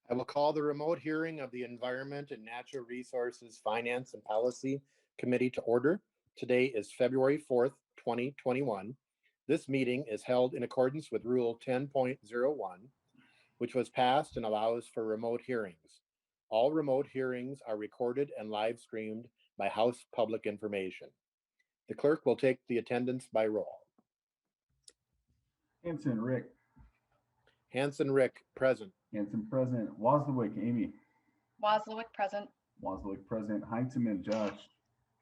I will call the remote hearing of the Environment and Natural Resources Finance and Policy Committee to order. Today is February 4th, 2021. This meeting is held in accordance with Rule 10.01, which was passed and allows for remote hearings. All remote hearings are recorded and live streamed by House Public Information. The clerk will take the attendance by roll. Hanson Rick. Hanson Rick, present. Hanson present. Wazlawik Amy. Wazlawik present. Wazlawik present. Heitzman Josh.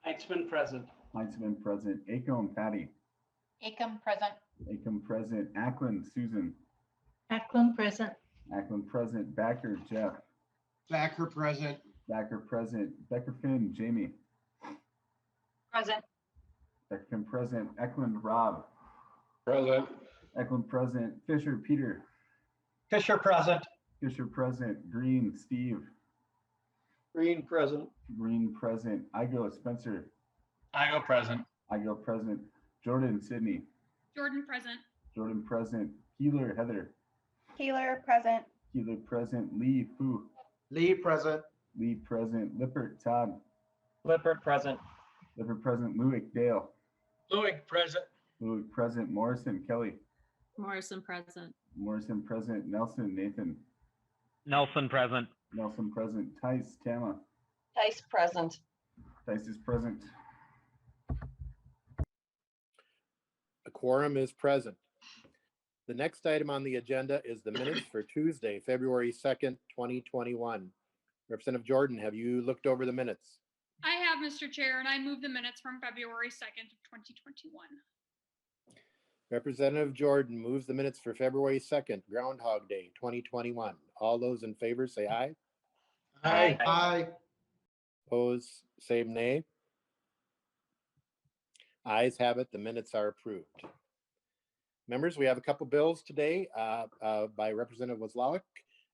Heitzman present. Heitzman present. Acom Patty. Acom present. Acom present. Ackland Susan. Ackland present. Ackland present. Backer Jeff. Backer present. Backer present. Becker Finn Jamie. Present. Becker Finn present. Eklund Rob. Present. Eklund present. Fisher Peter. Fisher present. Fisher present. Green Steve. Green present. Green present. Igo Spencer. Igo present. Igo present. Jordan Sydney. Jordan present. Jordan present. Keeler Heather. Keeler present. Keeler present. Lee Fu. Lee present. Lee present. Lippert Todd. Lippert present. Lippert present. Lewick Dale. Lewick present. Lewick present. Morrison Kelly. Morrison present. Morrison present. Nelson Nathan. Nelson present. Nelson present. Tice Tama. Tice present. Tice is present. A quorum is present. The next item on the agenda is the minutes for Tuesday, February 2nd, 2021. Representative Jordan, have you looked over the minutes? I have, Mr. Chair, and I move the minutes from February 2nd of 2021. Representative Jordan moves the minutes for February 2nd, Groundhog Day, 2021. All those in favor say aye. Aye. Aye. Opposed, same nay. Ayes have it, the minutes are approved. Members, we have a couple bills today by Representative Wazlawik,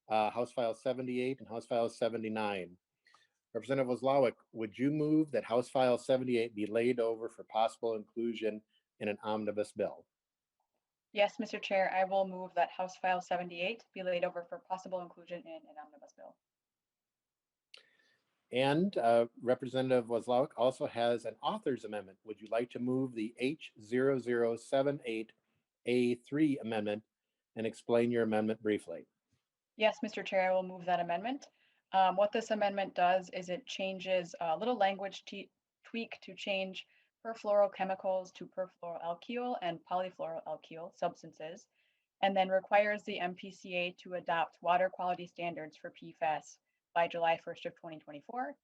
House File 78 and House File 79. Representative Wazlawik, would you move that House File 78 be laid over for possible inclusion in an omnibus bill? Yes, Mr. Chair, I will move that House File 78 be laid over for possible inclusion in an omnibus bill. And Representative Wazlawik also has an author's amendment. Would you like to move the H0078A3 amendment and explain your amendment briefly? Yes, Mr. Chair, I will move that amendment. What this amendment does is it changes a little language tweak to change perfluorochemicals to perfluoroalkyl and polyfluoroalkyl substances, and then requires the MPCA to adopt water quality standards for PFAS by July 1st of 2024.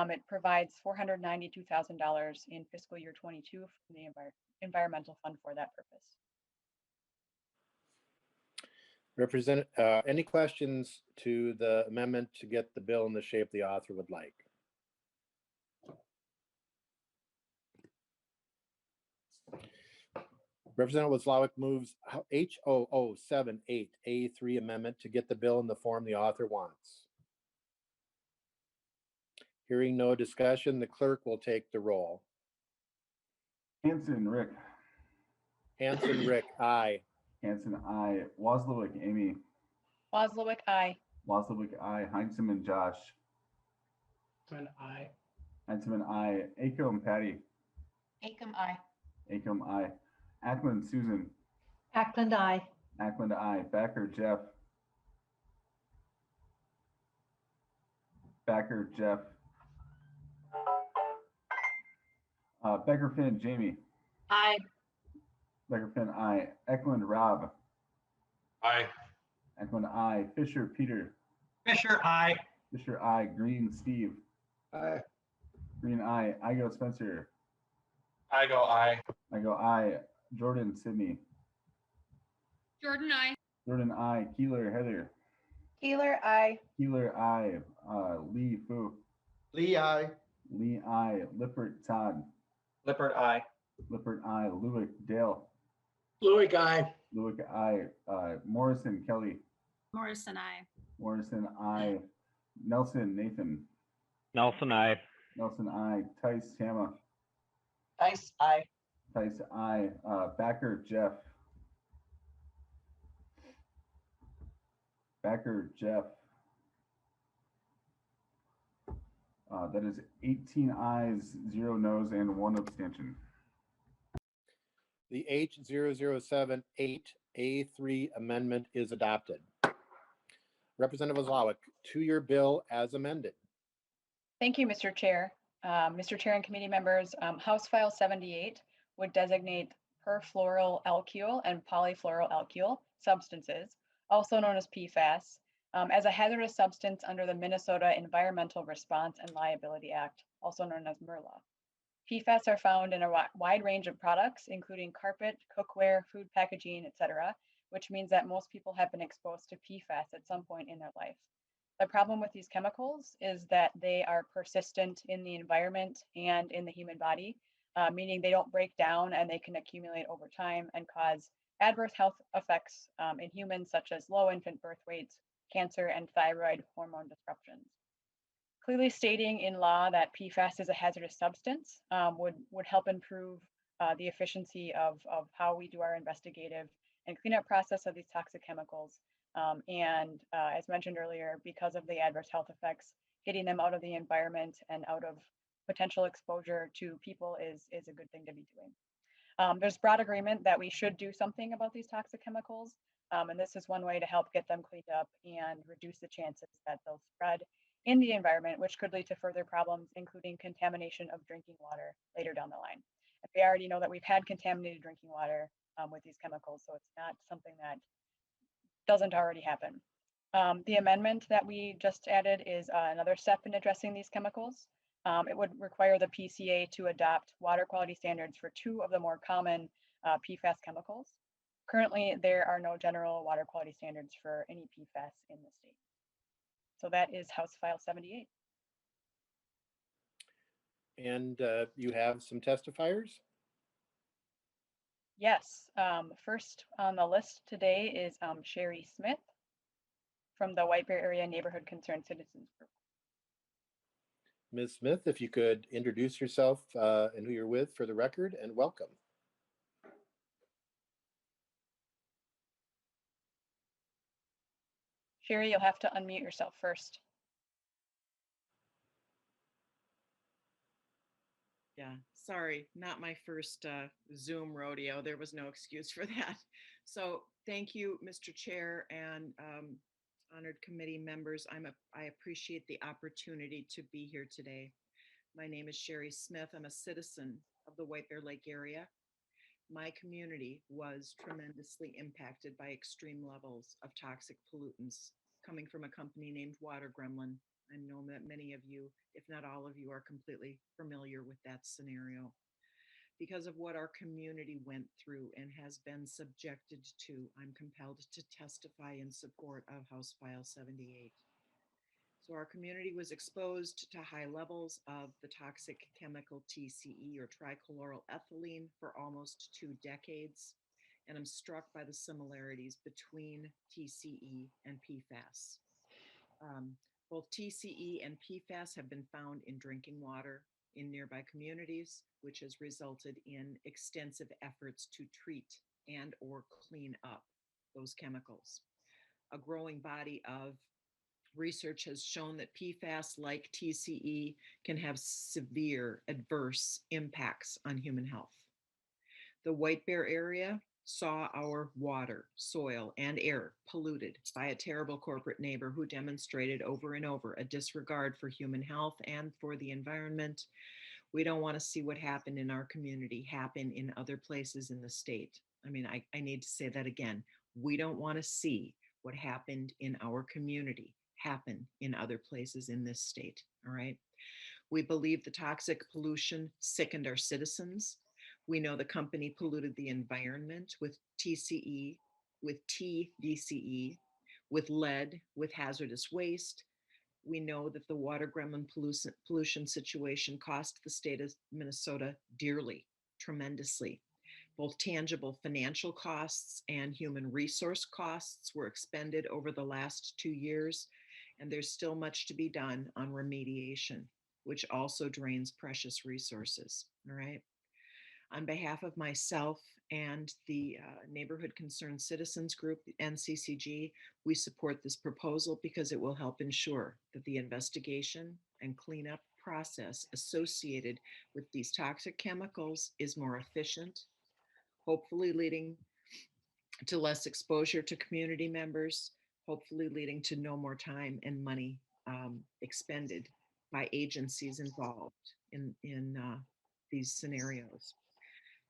It provides $492,000 in fiscal year 22 from the environmental fund for that purpose. Any questions to the amendment to get the bill in the shape the author would like? Representative Wazlawik moves H0078A3 amendment to get the bill in the form the author wants. Hearing no discussion, the clerk will take the roll. Hanson Rick. Hanson Rick, aye. Hanson I. Wazlawik Amy. Wazlawik, aye. Wazlawik I. Heitzman Josh. Heitzman aye. Heitzman I. Acom Patty. Acom, aye. Acom I. Ackland Susan. Ackland I. Ackland I. Backer Jeff. Backer Jeff. Becker Finn Jamie. Aye. Becker Finn I. Eklund Rob. Aye. Eklund I. Fisher Peter. Fisher aye. Fisher I. Green Steve. Aye. Green I. Igo Spencer. Igo aye. Igo I. Jordan Sydney. Jordan, I. Jordan I. Keeler Heather. Keeler, aye. Keeler I. Lee Fu. Lee aye. Lee I. Lippert Todd. Lippert aye. Lippert I. Lewick Dale. Lewick aye. Lewick I. Morrison Kelly. Morrison I. Morrison I. Nelson Nathan. Nelson, I. Nelson I. Tice Tama. Tice, aye. Tice I. Backer Jeff. Backer Jeff. That is 18 ayes, 0 noes, and 1 abstention. The H0078A3 amendment is adopted. Representative Wazlawik, two-year bill as amended. Thank you, Mr. Chair. Mr. Chair and committee members, House File 78 would designate perfluoroalkyl and polyfluoroalkyl substances, also known as PFAS, as a hazardous substance under the Minnesota Environmental Response and Liability Act, also known as MRLA. PFAS are found in a wide range of products, including carpet, cookware, food packaging, etc., which means that most people have been exposed to PFAS at some point in their life. The problem with these chemicals is that they are persistent in the environment and in the human body, meaning they don't break down and they can accumulate over time and cause adverse health effects in humans, such as low infant birth weights, cancer, and thyroid hormone disruptions. Clearly stating in law that PFAS is a hazardous substance would help improve the efficiency of how we do our investigative and cleanup process of these toxic chemicals. As mentioned earlier, because of the adverse health effects, getting them out of the environment and out of potential exposure to people is a good thing to be doing. There's broad agreement that we should do something about these toxic chemicals, and this is one way to help get them cleaned up and reduce the chances that they'll spread in the environment, which could lead to further problems, including contamination of drinking water later down the line. And we already know that we've had contaminated drinking water with these chemicals, so it's not something that doesn't already happen. The amendment that we just added is another step in addressing these chemicals. It would require the PCA to adopt water quality standards for two of the more common PFAS chemicals. Currently, there are no general water quality standards for any PFAS in the state. So that is House File 78. And you have some testifiers? Yes, first on the list today is Sherry Smith from the White Bear Area Neighborhood Concerned Citizens Group. Ms. Smith, if you could introduce yourself and who you're with for the record, and welcome. Sherry, you'll have to unmute yourself first. Yeah, sorry, not my first Zoom rodeo. There was no excuse for that. So thank you, Mr. Chair and honored committee members. I appreciate the opportunity to be here today. My name is Sherry Smith. I'm a citizen of the White Bear Lake area. My community was tremendously impacted by extreme levels of toxic pollutants coming from a company named Water Gremlin. I know that many of you, if not all of you, are completely familiar with that scenario. Because of what our community went through and has been subjected to, I'm compelled to testify in support of House File 78. So our community was exposed to high levels of the toxic chemical TCE, or trichloroethylene, for almost 2 decades. And I'm struck by the similarities between TCE and PFAS. Both TCE and PFAS have been found in drinking water in nearby communities, which has resulted in extensive efforts to treat and or clean up those chemicals. A growing body of research has shown that PFAS, like TCE, can have severe adverse impacts on human health. The White Bear area saw our water, soil, and air polluted by a terrible corporate neighbor who demonstrated over and over a disregard for human health and for the environment. We don't want to see what happened in our community happen in other places in the state. I mean, I need to say that again. We don't want to see what happened in our community happen in other places in this state, all right? We believe the toxic pollution sickened our citizens. We know the company polluted the environment with TCE, with TDCE, with lead, with hazardous waste. We know that the Water Gremlin pollution situation cost the state of Minnesota dearly, tremendously. Both tangible financial costs and human resource costs were expended over the last 2 years, and there's still much to be done on remediation, which also drains precious resources, all right? On behalf of myself and the Neighborhood Concerned Citizens Group, NCCG, we support this proposal because it will help ensure that the investigation and cleanup process associated with these toxic chemicals is more efficient, hopefully leading to less exposure to community members, hopefully leading to no more time and money expended by agencies involved in these scenarios.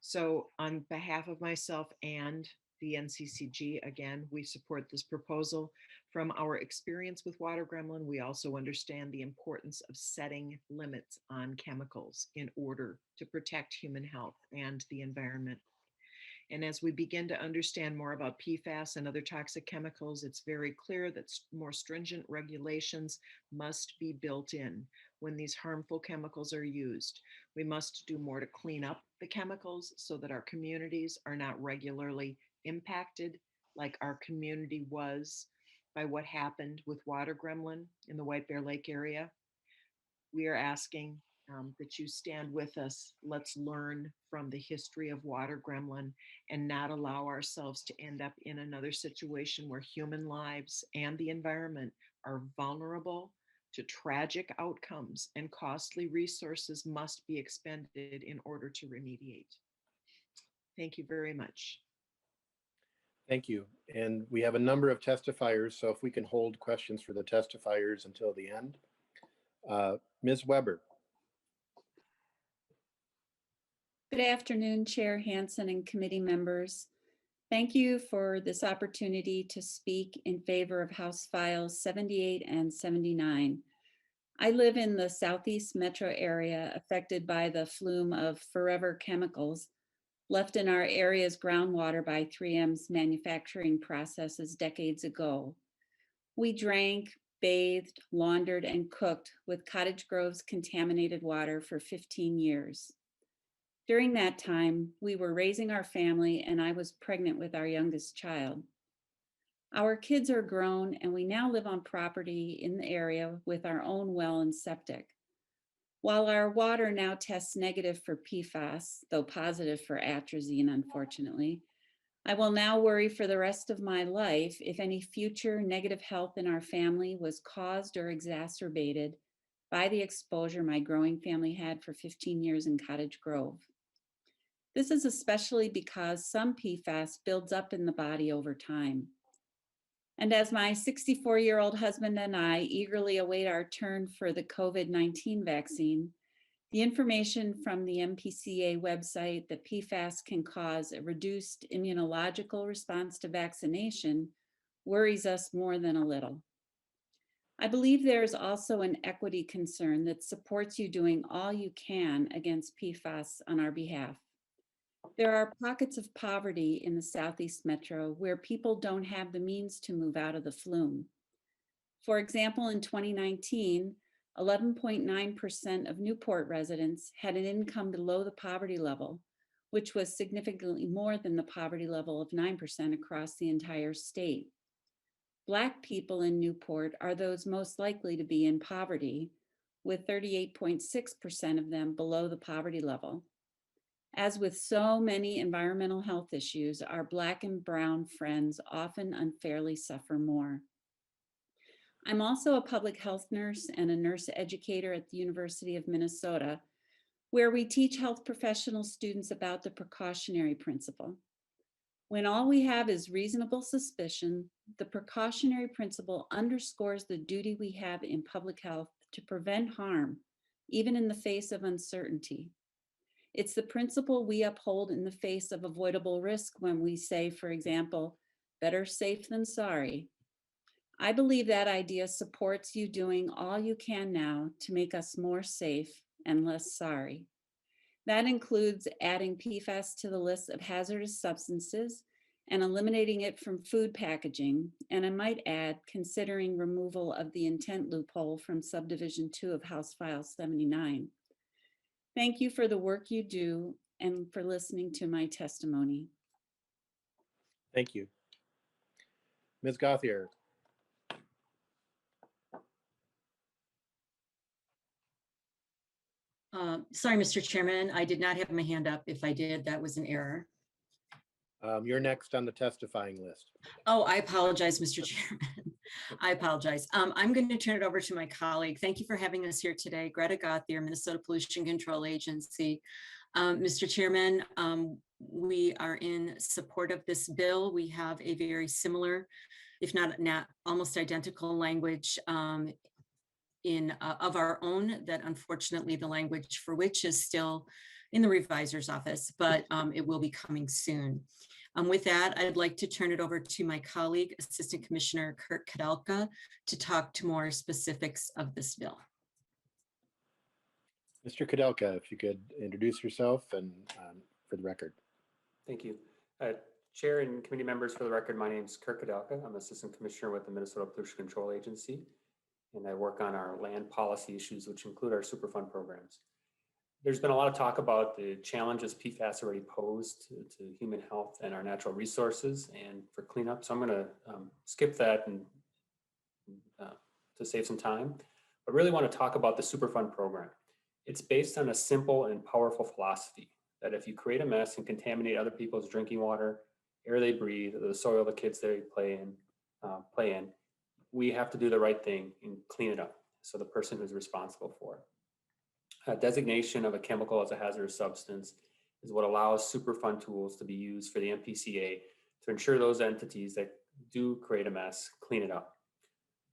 So on behalf of myself and the NCCG, again, we support this proposal. From our experience with water gremlin, we also understand the importance of setting limits on chemicals in order to protect human health and the environment. And as we begin to understand more about PFAS and other toxic chemicals, it's very clear that more stringent regulations must be built in when these harmful chemicals are used. We must do more to clean up the chemicals so that our communities are not regularly impacted like our community was by what happened with water gremlin in the White Bear Lake area. We are asking that you stand with us. Let's learn from the history of water gremlin and not allow ourselves to end up in another situation where human lives and the environment are vulnerable to tragic outcomes and costly resources must be expended in order to remediate. Thank you very much. Thank you. And we have a number of testifiers, so if we can hold questions for the testifiers until the end. Ms. Weber. Good afternoon, Chair Hansen and committee members. Thank you for this opportunity to speak in favor of House Files 78 and 79. I live in the Southeast metro area affected by the flume of forever chemicals left in our area's groundwater by 3M's manufacturing processes decades ago. We drank, bathed, laundered, and cooked with Cottage Grove's contaminated water for 15 years. During that time, we were raising our family and I was pregnant with our youngest child. Our kids are grown and we now live on property in the area with our own well and septic. While our water now tests negative for PFAS, though positive for atrazine, unfortunately, I will now worry for the rest of my life if any future negative health in our family was caused or exacerbated by the exposure my growing family had for 15 years in Cottage Grove. This is especially because some PFAS builds up in the body over time. And as my 64-year-old husband and I eagerly await our turn for the COVID-19 vaccine, the information from the MPCA website that PFAS can cause a reduced immunological response to vaccination worries us more than a little. I believe there is also an equity concern that supports you doing all you can against PFAS on our behalf. There are pockets of poverty in the Southeast Metro where people don't have the means to move out of the flume. For example, in 2019, 11.9% of Newport residents had an income below the poverty level, which was significantly more than the poverty level of 9% across the entire state. Black people in Newport are those most likely to be in poverty, with 38.6% of them below the poverty level. As with so many environmental health issues, our Black and brown friends often unfairly suffer more. I'm also a public health nurse and a nurse educator at the University of Minnesota, where we teach health professional students about the precautionary principle. When all we have is reasonable suspicion, the precautionary principle underscores the duty we have in public health to prevent harm, even in the face of uncertainty. It's the principle we uphold in the face of avoidable risk when we say, for example, better safe than sorry. I believe that idea supports you doing all you can now to make us more safe and less sorry. That includes adding PFAS to the list of hazardous substances and eliminating it from food packaging, and I might add, considering removal of the intent loophole from subdivision 2 of House File 79. Thank you for the work you do and for listening to my testimony. Thank you. Ms. Gauthier. Sorry, Mr. Chairman, I did not have my hand up. If I did, that was an error. You're next on the testifying list. Oh, I apologize, Mr. Chairman. I apologize. I'm going to turn it over to my colleague. Thank you for having us here today. Greta Gothier, Minnesota Pollution Control Agency. Mr. Chairman, we are in support of this bill. We have a very similar, if not almost identical language of our own that unfortunately the language for which is still in the revisor's office, but it will be coming soon. With that, I'd like to turn it over to my colleague, Assistant Commissioner Kurt Kadelka, to talk to more specifics of this bill. Mr. Kadelka, if you could introduce yourself and for the record. Thank you. Chair and committee members, for the record, my name is Kurt Kadelka. I'm Assistant Commissioner with the Minnesota Pollution Control Agency, and I work on our land policy issues, which include our Superfund programs. There's been a lot of talk about the challenges PFAS already posed to human health and our natural resources and for cleanup. So I'm going to skip that and to save some time, but really want to talk about the Superfund program. It's based on a simple and powerful philosophy that if you create a mess and contaminate other people's drinking water, air they breathe, the soil the kids they play in, we have to do the right thing and clean it up. So the person who's responsible for it. Designation of a chemical as a hazardous substance is what allows Superfund tools to be used for the MPCA to ensure those entities that do create a mess clean it up.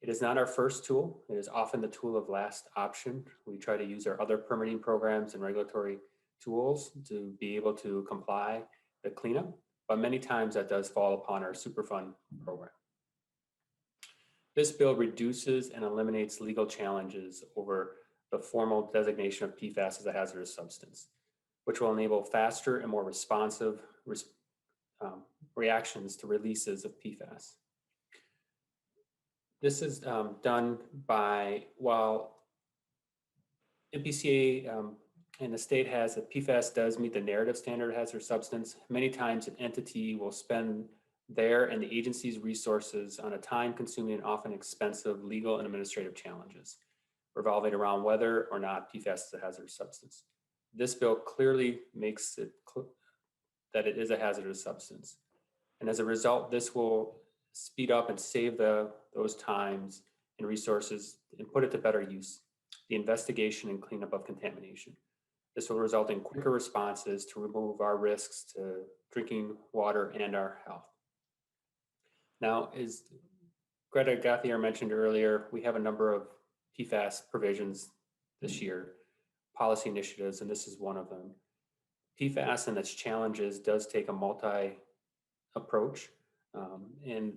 It is not our first tool. It is often the tool of last option. We try to use our other permitting programs and regulatory tools to be able to comply the cleanup, but many times that does fall upon our Superfund program. This bill reduces and eliminates legal challenges over the formal designation of PFAS as a hazardous substance, which will enable faster and more responsive reactions to releases of PFAS. This is done by, while MPCA and the state has that PFAS does meet the narrative standard of hazardous substance, many times an entity will spend their and the agency's resources on a time-consuming and often expensive legal and administrative challenges revolving around whether or not PFAS is a hazardous substance. This bill clearly makes it that it is a hazardous substance. And as a result, this will speed up and save those times and resources and put it to better use, the investigation and cleanup of contamination. This will result in quicker responses to remove our risks to drinking water and our health. Now, as Greta Gothier mentioned earlier, we have a number of PFAS provisions this year, policy initiatives, and this is one of them. PFAS and its challenges does take a multi-approach, and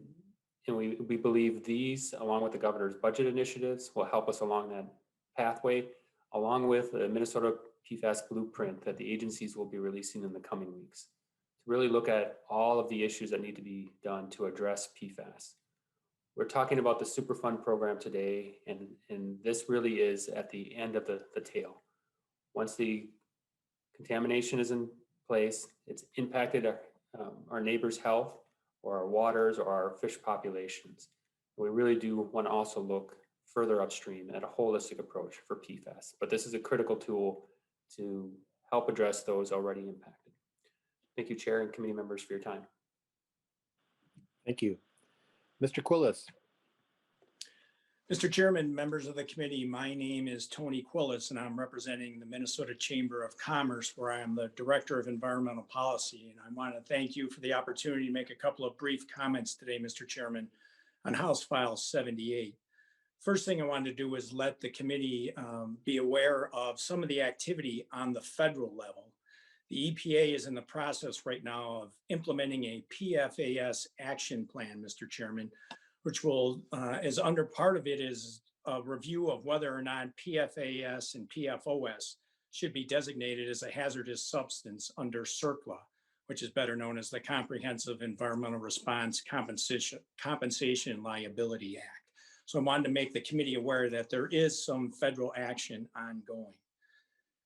we believe these, along with the governor's budget initiatives, will help us along that pathway, along with the Minnesota PFAS blueprint that the agencies will be releasing in the coming weeks, to really look at all of the issues that need to be done to address PFAS. We're talking about the Superfund program today, and this really is at the end of the tail. Once the contamination is in place, it's impacted our neighbors' health or our waters or our fish populations. We really do want to also look further upstream at a holistic approach for PFAS, but this is a critical tool to help address those already impacted. Thank you, Chair and committee members, for your time. Thank you. Mr. Quillis. Mr. Chairman, members of the committee, my name is Tony Quillis, and I'm representing the Minnesota Chamber of Commerce, where I am the Director of Environmental Policy. And I want to thank you for the opportunity to make a couple of brief comments today, Mr. Chairman, on House File 78. First thing I wanted to do is let the committee be aware of some of the activity on the federal level. The EPA is in the process right now of implementing a PFAS action plan, Mr. Chairman, which will, as under part of it is a review of whether or not PFAS and PFOS should be designated as a hazardous substance under CERCLA, which is better known as the Comprehensive Environmental Response Compensation and Liability Act. So I wanted to make the committee aware that there is some federal action ongoing.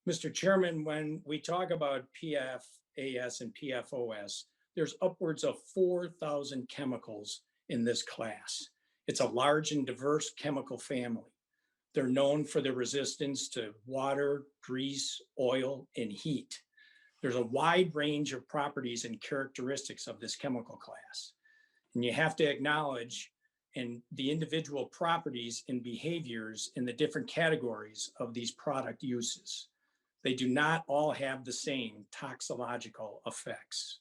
Mr. Chairman, when we talk about PFAS and PFOS, there's upwards of 4,000 chemicals in this class. It's a large and diverse chemical family. They're known for their resistance to water, grease, oil, and heat. There's a wide range of properties and characteristics of this chemical class. And you have to acknowledge and the individual properties and behaviors in the different categories of these product uses. They do not all have the same toxicological effects.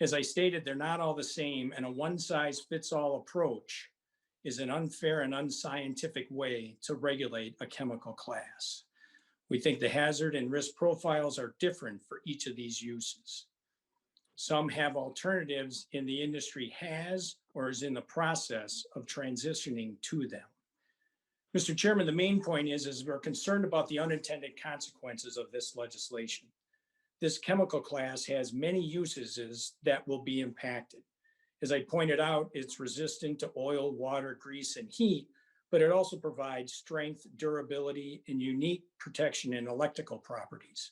As I stated, they're not all the same, and a one-size-fits-all approach is an unfair and unscientific way to regulate a chemical class. We think the hazard and risk profiles are different for each of these uses. Some have alternatives, and the industry has or is in the process of transitioning to them. Mr. Chairman, the main point is we're concerned about the unintended consequences of this legislation. This chemical class has many uses that will be impacted. As I pointed out, it's resistant to oil, water, grease, and heat, but it also provides strength, durability, and unique protection in electrical properties.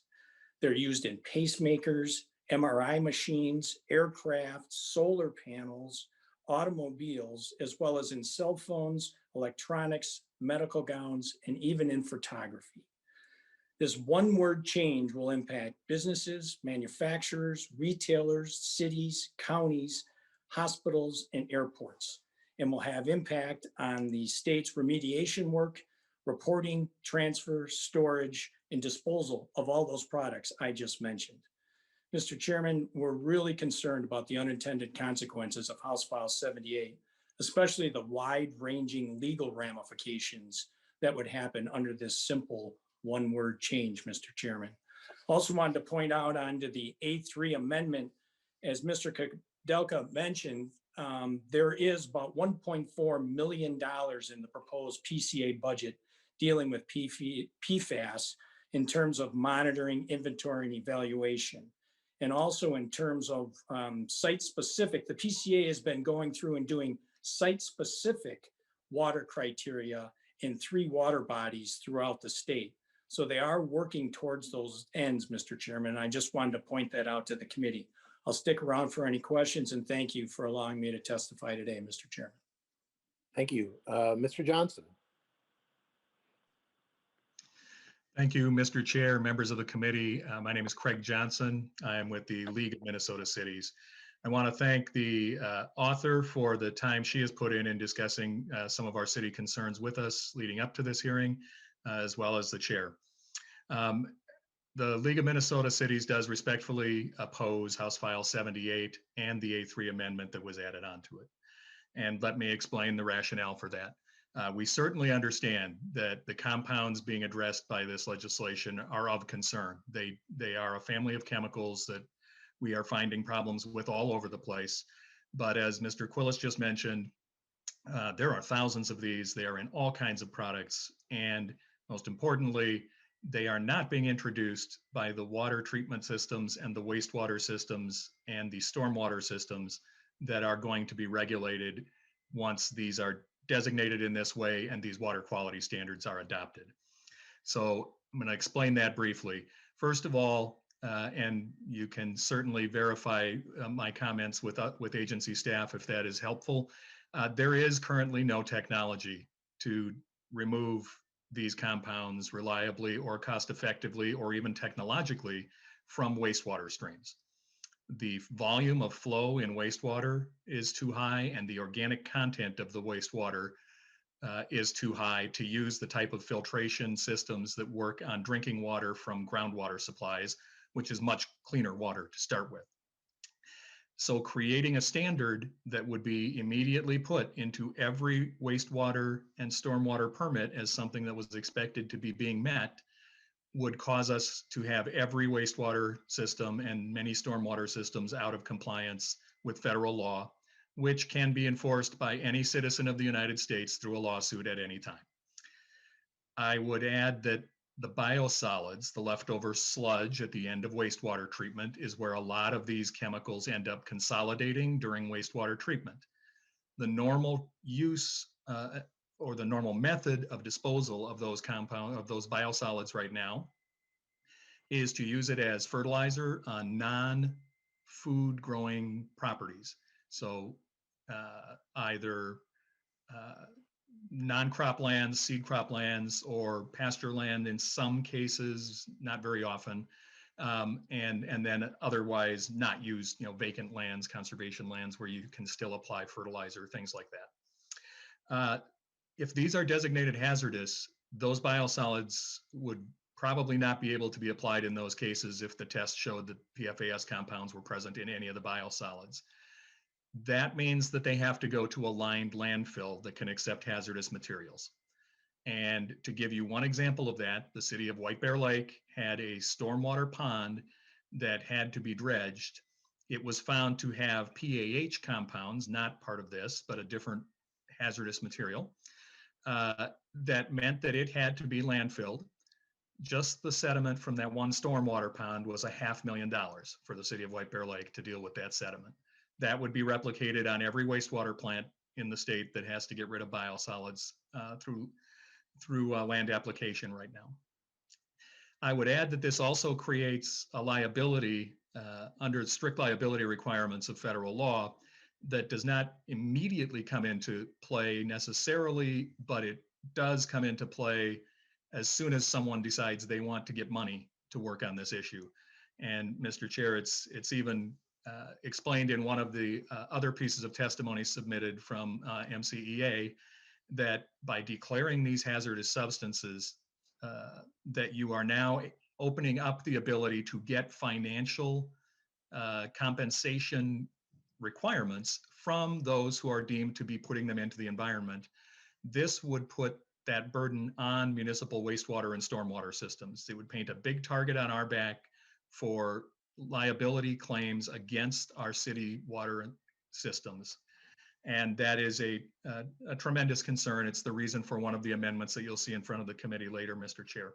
They're used in pacemakers, MRI machines, aircraft, solar panels, automobiles, as well as in cell phones, electronics, medical gowns, and even in photography. This one-word change will impact businesses, manufacturers, retailers, cities, counties, hospitals, and airports, and will have impact on the state's remediation work, reporting, transfer, storage, and disposal of all those products I just mentioned. Mr. Chairman, we're really concerned about the unintended consequences of House File 78, especially the wide-ranging legal ramifications that would happen under this simple one-word change, Mr. Chairman. Also wanted to point out onto the A3 amendment, as Mr. Kudelka mentioned, there is about $1.4 million in the proposed PCA budget dealing with PFAS in terms of monitoring, inventory, and evaluation. And also in terms of site-specific, the PCA has been going through and doing site-specific water criteria in 3 water bodies throughout the state. So they are working towards those ends, Mr. Chairman. I just wanted to point that out to the committee. I'll stick around for any questions, and thank you for allowing me to testify today, Mr. Chairman. Thank you. Mr. Johnson. Thank you, Mr. Chair, members of the committee. My name is Craig Johnson. I am with the League of Minnesota Cities. I want to thank the author for the time she has put in discussing some of our city concerns with us leading up to this hearing, as well as the chair. The League of Minnesota Cities does respectfully oppose House File 78 and the A3 amendment that was added onto it. And let me explain the rationale for that. We certainly understand that the compounds being addressed by this legislation are of concern. They are a family of chemicals that we are finding problems with all over the place. But as Mr. Quillis just mentioned, there are thousands of these. They are in all kinds of products. And most importantly, they are not being introduced by the water treatment systems and the wastewater systems and the stormwater systems that are going to be regulated once these are designated in this way and these water quality standards are adopted. So I'm going to explain that briefly. First of all, and you can certainly verify my comments with agency staff if that is helpful, there is currently no technology to remove these compounds reliably or cost effectively or even technologically from wastewater streams. The volume of flow in wastewater is too high and the organic content of the wastewater is too high to use the type of filtration systems that work on drinking water from groundwater supplies, which is much cleaner water to start with. So creating a standard that would be immediately put into every wastewater and stormwater permit as something that was expected to be being met would cause us to have every wastewater system and many stormwater systems out of compliance with federal law, which can be enforced by any citizen of the United States through a lawsuit at any time. I would add that the biosolids, the leftover sludge at the end of wastewater treatment, is where a lot of these chemicals end up consolidating during wastewater treatment. The normal use or the normal method of disposal of those biosolids right now is to use it as fertilizer on non-food growing properties. So either non-crop lands, seed crop lands, or pasture land in some cases, not very often, and then otherwise not used, vacant lands, conservation lands where you can still apply fertilizer, things like that. If these are designated hazardous, those biosolids would probably not be able to be applied in those cases if the test showed that PFAS compounds were present in any of the biosolids. That means that they have to go to a lined landfill that can accept hazardous materials. And to give you one example of that, the city of White Bear Lake had a stormwater pond that had to be dredged. It was found to have PAH compounds, not part of this, but a different hazardous material. That meant that it had to be landfilled. Just the sediment from that one stormwater pond was $500,000 for the city of White Bear Lake to deal with that sediment. That would be replicated on every wastewater plant in the state that has to get rid of biosolids through land application right now. I would add that this also creates a liability under strict liability requirements of federal law that does not immediately come into play necessarily, but it does come into play as soon as someone decides they want to get money to work on this issue. And Mr. Chair, it's even explained in one of the other pieces of testimony submitted from MCEA that by declaring these hazardous substances, that you are now opening up the ability to get financial compensation requirements from those who are deemed to be putting them into the environment. This would put that burden on municipal wastewater and stormwater systems. It would paint a big target on our back for liability claims against our city water systems. And that is a tremendous concern. It's the reason for one of the amendments that you'll see in front of the committee later, Mr. Chair.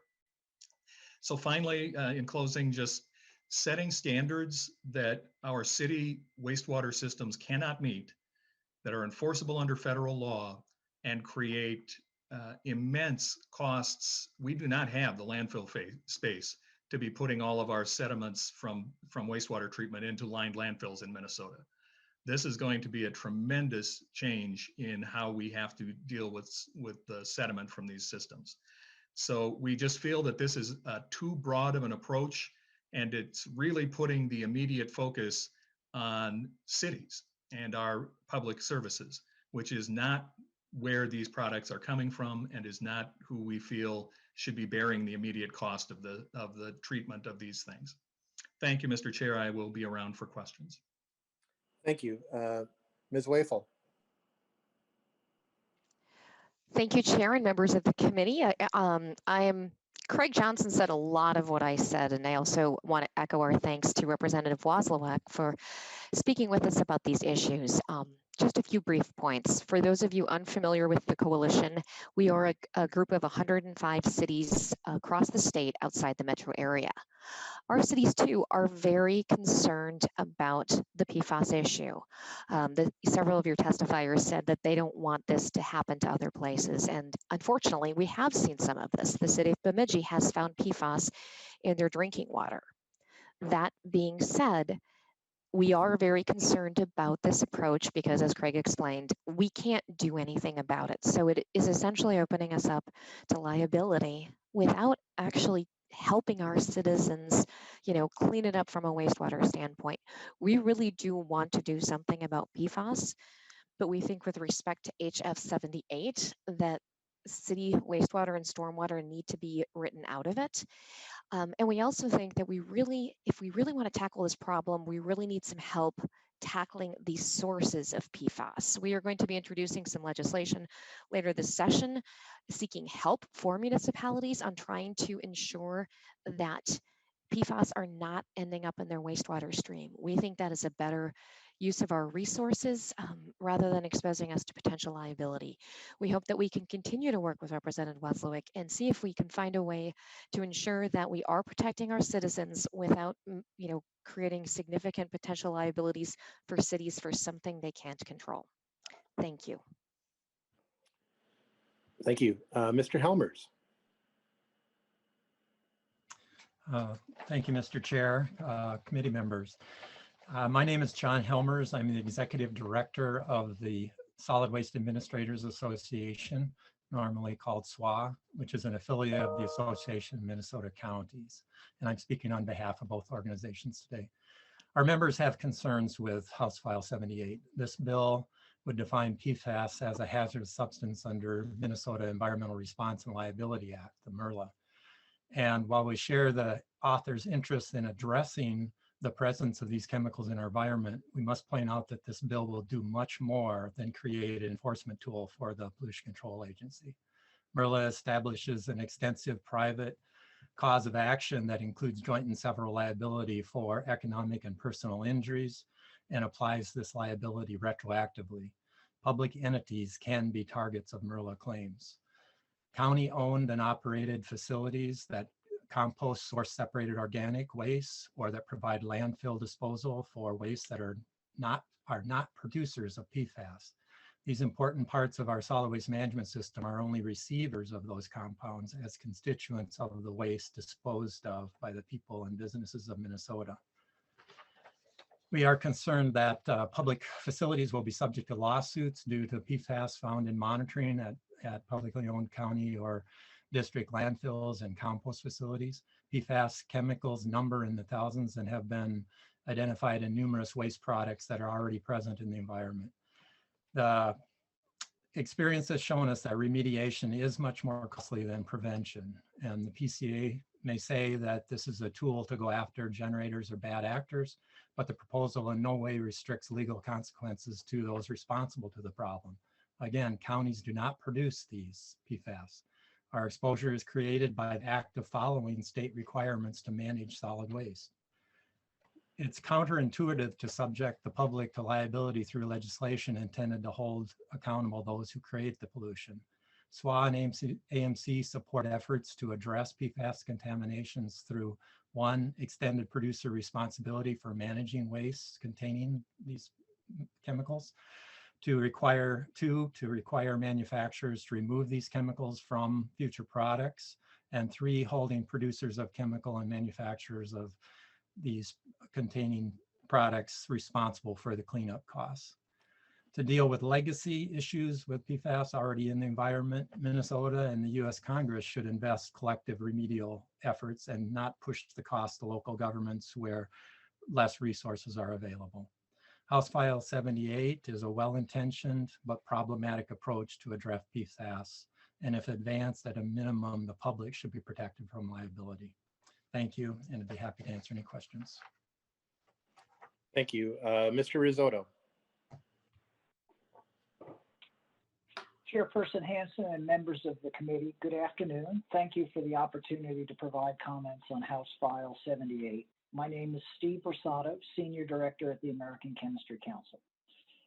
So finally, in closing, just setting standards that our city wastewater systems cannot meet, that are enforceable under federal law, and create immense costs. We do not have the landfill space to be putting all of our sediments from wastewater treatment into lined landfills in Minnesota. This is going to be a tremendous change in how we have to deal with the sediment from these systems. So we just feel that this is too broad of an approach, and it's really putting the immediate focus on cities and our public services, which is not where these products are coming from and is not who we feel should be bearing the immediate cost of the treatment of these things. Thank you, Mr. Chair. I will be around for questions. Thank you. Ms. Wafel. Thank you, Chair and members of the committee. Craig Johnson said a lot of what I said, and I also want to echo our thanks to Representative Wazlawik for speaking with us about these issues. Just a few brief points. For those of you unfamiliar with the coalition, we are a group of 105 cities across the state outside the metro area. Our cities, too, are very concerned about the PFAS issue. Several of your testifiers said that they don't want this to happen to other places, and unfortunately, we have seen some of this. The city of Bemidji has found PFAS in their drinking water. That being said, we are very concerned about this approach because, as Craig explained, we can't do anything about it. So it is essentially opening us up to liability without actually helping our citizens, clean it up from a wastewater standpoint. We really do want to do something about PFAS, but we think with respect to HF 78 that city wastewater and stormwater need to be written out of it. And we also think that if we really want to tackle this problem, we really need some help tackling the sources of PFAS. We are going to be introducing some legislation later this session, seeking help for municipalities on trying to ensure that PFAS are not ending up in their wastewater stream. We think that is a better use of our resources rather than exposing us to potential liability. We hope that we can continue to work with Representative Wazlawik and see if we can find a way to ensure that we are protecting our citizens without, creating significant potential liabilities for cities for something they can't control. Thank you. Thank you. Mr. Helmers. Thank you, Mr. Chair, committee members. My name is John Helmers. I'm the Executive Director of the Solid Waste Administrators Association, normally called SWA, which is an affiliate of the Association of Minnesota Counties. And I'm speaking on behalf of both organizations today. Our members have concerns with House File 78. This bill would define PFAS as a hazardous substance under Minnesota Environmental Response and Liability Act, the MRLA. And while we share the author's interest in addressing the presence of these chemicals in our environment, we must point out that this bill will do much more than create an enforcement tool for the Pollution Control Agency. MRLA establishes an extensive private cause of action that includes joint and several liability for economic and personal injuries and applies this liability retroactively. Public entities can be targets of MRLA claims. County-owned and operated facilities that compost source separated organic waste or that provide landfill disposal for waste that are not producers of PFAS. These important parts of our solid waste management system are only receivers of those compounds as constituents of the waste disposed of by the people and businesses of Minnesota. We are concerned that public facilities will be subject to lawsuits due to PFAS found in monitoring at publicly owned county or district landfills and compost facilities. PFAS chemicals number in the thousands and have been identified in numerous waste products that are already present in the environment. The experience has shown us that remediation is much more costly than prevention. And the PCA may say that this is a tool to go after generators or bad actors, but the proposal in no way restricts legal consequences to those responsible to the problem. Again, counties do not produce these PFAS. Our exposure is created by the act of following state requirements to manage solid waste. It's counterintuitive to subject the public to liability through legislation intended to hold accountable those who create the pollution. SWA and AMC support efforts to address PFAS contaminations through 1, extended producer responsibility for managing waste containing these chemicals, to require manufacturers to remove these chemicals from future products, and 3, holding producers of chemical and manufacturers of these containing products responsible for the cleanup costs. To deal with legacy issues with PFAS already in the environment, Minnesota and the US Congress should invest collective remedial efforts and not push the cost to local governments where less resources are available. House File 78 is a well-intentioned but problematic approach to address PFAS, and if advanced, at a minimum, the public should be protected from liability. Thank you, and I'd be happy to answer any questions. Thank you. Mr. Risotto. Chairperson Hanson and members of the committee, good afternoon. Thank you for the opportunity to provide comments on House File 78. My name is Steve Rosado, Senior Director at the American Chemistry Council.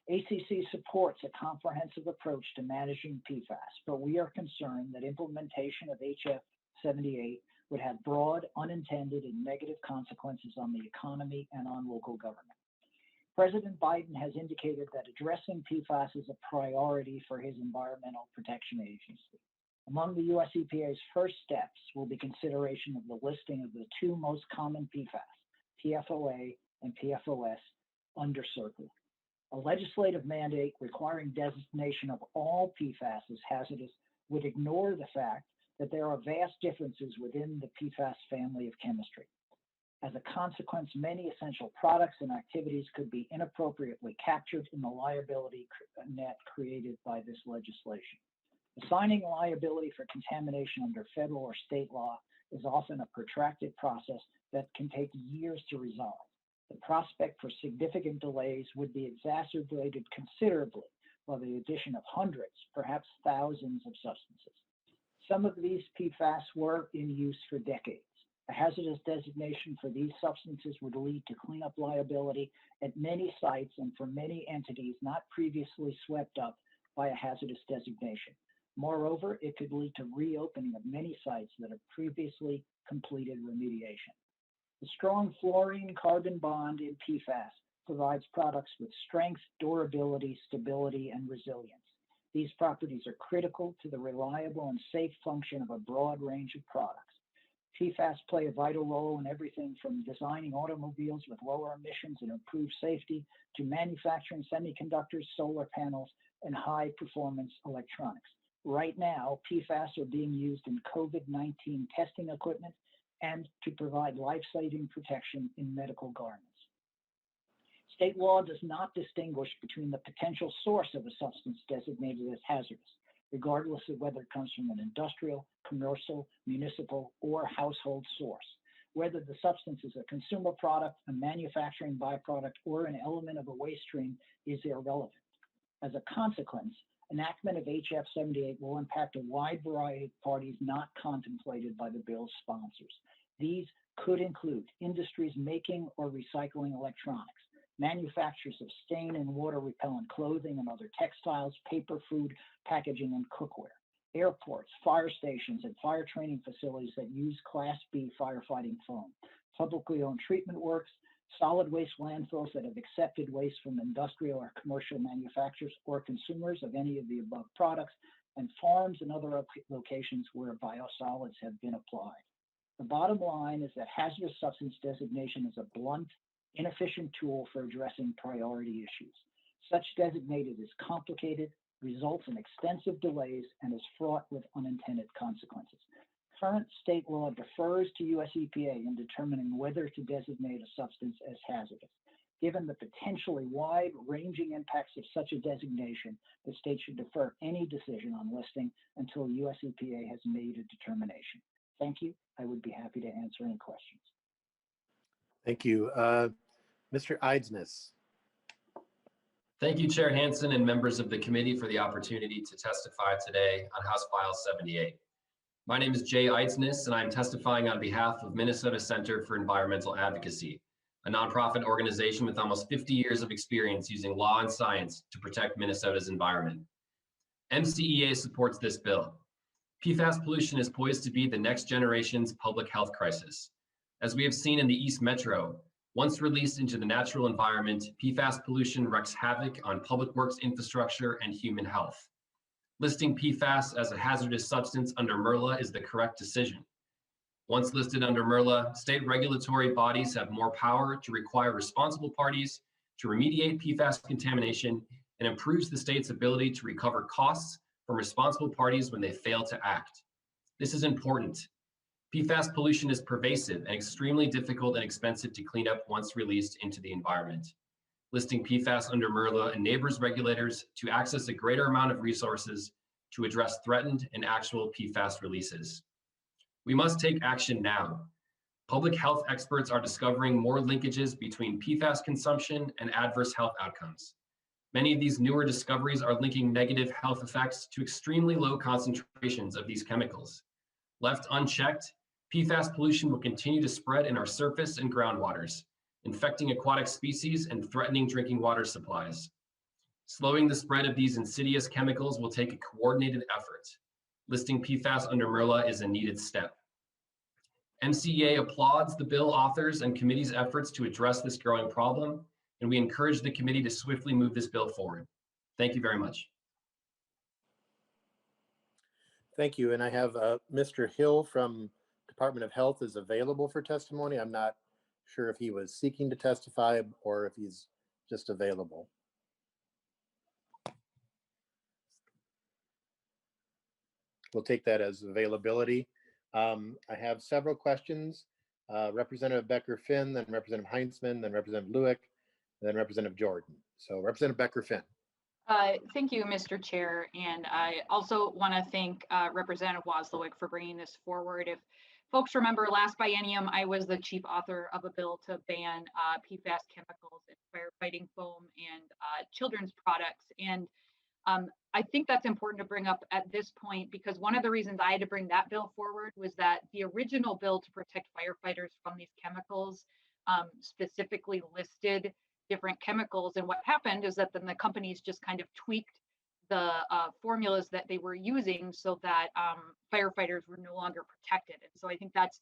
ACC supports a comprehensive approach to managing PFAS, but we are concerned that implementation of HF 78 would have broad, unintended, and negative consequences on the economy and on local government. President Biden has indicated that addressing PFAS is a priority for his Environmental Protection Agency. Among the US EPA's first steps will be consideration of the listing of the 2 most common PFAS, PFOA and PFOS, under CERCLA. A legislative mandate requiring designation of all PFAS as hazardous would ignore the fact that there are vast differences within the PFAS family of chemistry. As a consequence, many essential products and activities could be inappropriately captured in the liability net created by this legislation. Assigning liability for contamination under federal or state law is often a protracted process that can take years to resolve. The prospect for significant delays would be exacerbated considerably by the addition of hundreds, perhaps thousands of substances. Some of these PFAS were in use for decades. A hazardous designation for these substances would lead to cleanup liability at many sites and for many entities not previously swept up by a hazardous designation. Moreover, it could lead to reopening of many sites that have previously completed remediation. The strong fluorine-carbon bond in PFAS provides products with strength, durability, stability, and resilience. These properties are critical to the reliable and safe function of a broad range of products. PFAS play a vital role in everything from designing automobiles with lower emissions and improved safety to manufacturing semiconductors, solar panels, and high-performance electronics. Right now, PFAS are being used in COVID-19 testing equipment and to provide life-saving protection in medical garments. State law does not distinguish between the potential source of a substance designated as hazardous, regardless of whether it comes from an industrial, commercial, municipal, or household source. Whether the substance is a consumer product, a manufacturing byproduct, or an element of a waste stream is irrelevant. As a consequence, enactment of HF 78 will impact a wide variety of parties not contemplated by the bill's sponsors. These could include industries making or recycling electronics, manufacturers of stain and water repellent clothing and other textiles, paper, food, packaging, and cookware, airports, fire stations, and fire training facilities that use Class B firefighting foam, publicly owned treatment works, solid waste landfills that have accepted waste from industrial or commercial manufacturers or consumers of any of the above products, and farms and other locations where biosolids have been applied. The bottom line is that hazardous substance designation is a blunt, inefficient tool for addressing priority issues. Such designated is complicated, results in extensive delays, and is fraught with unintended consequences. Current state law defers to US EPA in determining whether to designate a substance as hazardous. Given the potentially wide-ranging impacts of such a designation, the state should defer any decision on listing until US EPA has made a determination. Thank you. I would be happy to answer any questions. Thank you. Mr. Eidsness. Thank you, Chair Hansen and members of the committee for the opportunity to testify today on House File 78. My name is Jay Eidsness, and I'm testifying on behalf of Minnesota Center for Environmental Advocacy, a nonprofit organization with almost 50 years of experience using law and science to protect Minnesota's environment. MCEA supports this bill. PFAS pollution is poised to be the next generation's public health crisis. As we have seen in the East Metro, once released into the natural environment, PFAS pollution wreaks havoc on public works infrastructure and human health. Listing PFAS as a hazardous substance under MRLA is the correct decision. Once listed under MRLA, state regulatory bodies have more power to require responsible parties to remediate PFAS contamination and improves the state's ability to recover costs from responsible parties when they fail to act. This is important. PFAS pollution is pervasive and extremely difficult and expensive to clean up once released into the environment. Listing PFAS under MRLA enables regulators to access a greater amount of resources to address threatened and actual PFAS releases. We must take action now. Public health experts are discovering more linkages between PFAS consumption and adverse health outcomes. Many of these newer discoveries are linking negative health effects to extremely low concentrations of these chemicals. Left unchecked, PFAS pollution will continue to spread in our surface and groundwaters, infecting aquatic species and threatening drinking water supplies. Slowing the spread of these insidious chemicals will take a coordinated effort. Listing PFAS under MRLA is a needed step. MCEA applauds the bill authors and committee's efforts to address this growing problem, and we encourage the committee to swiftly move this bill forward. Thank you very much. Thank you. And I have Mr. Hill from Department of Health is available for testimony. I'm not sure if he was seeking to testify or if he's just available. We'll take that as availability. I have several questions. Representative Becker-Finn, then Representative Heinzman, then Representative Lewick, then Representative Jordan. So Representative Becker-Finn. Thank you, Mr. Chair. And I also want to thank Representative Wazlawik for bringing this forward. If folks remember, last biennium, I was the chief author of a bill to ban PFAS chemicals in firefighting foam and children's products. And I think that's important to bring up at this point because one of the reasons I had to bring that bill forward was that the original bill to protect firefighters from these chemicals specifically listed different chemicals. And what happened is that then the companies just kind of tweaked the formulas that they were using so that firefighters were no longer protected. And so I think that's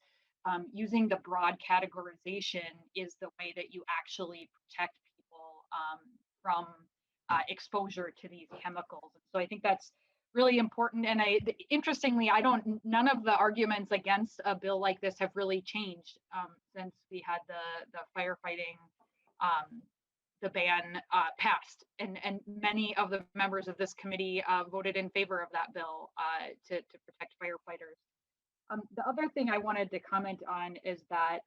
using the broad categorization is the way that you actually protect people from exposure to these chemicals. So I think that's really important. And interestingly, none of the arguments against a bill like this have really changed since we had the firefighting, the ban passed. And many of the members of this committee voted in favor of that bill to protect firefighters. The other thing I wanted to comment on is that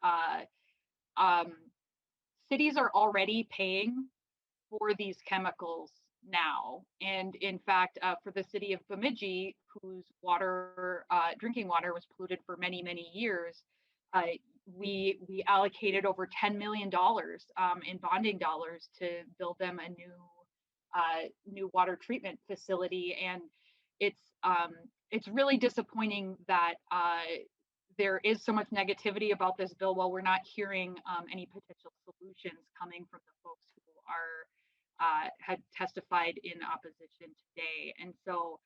cities are already paying for these chemicals now. And in fact, for the city of Bemidji, whose water, drinking water was polluted for many, many years, we allocated over $10 million in bonding dollars to build them a new water treatment facility. And it's really disappointing that there is so much negativity about this bill while we're not hearing any potential solutions coming from the folks who are had testified in opposition today. And so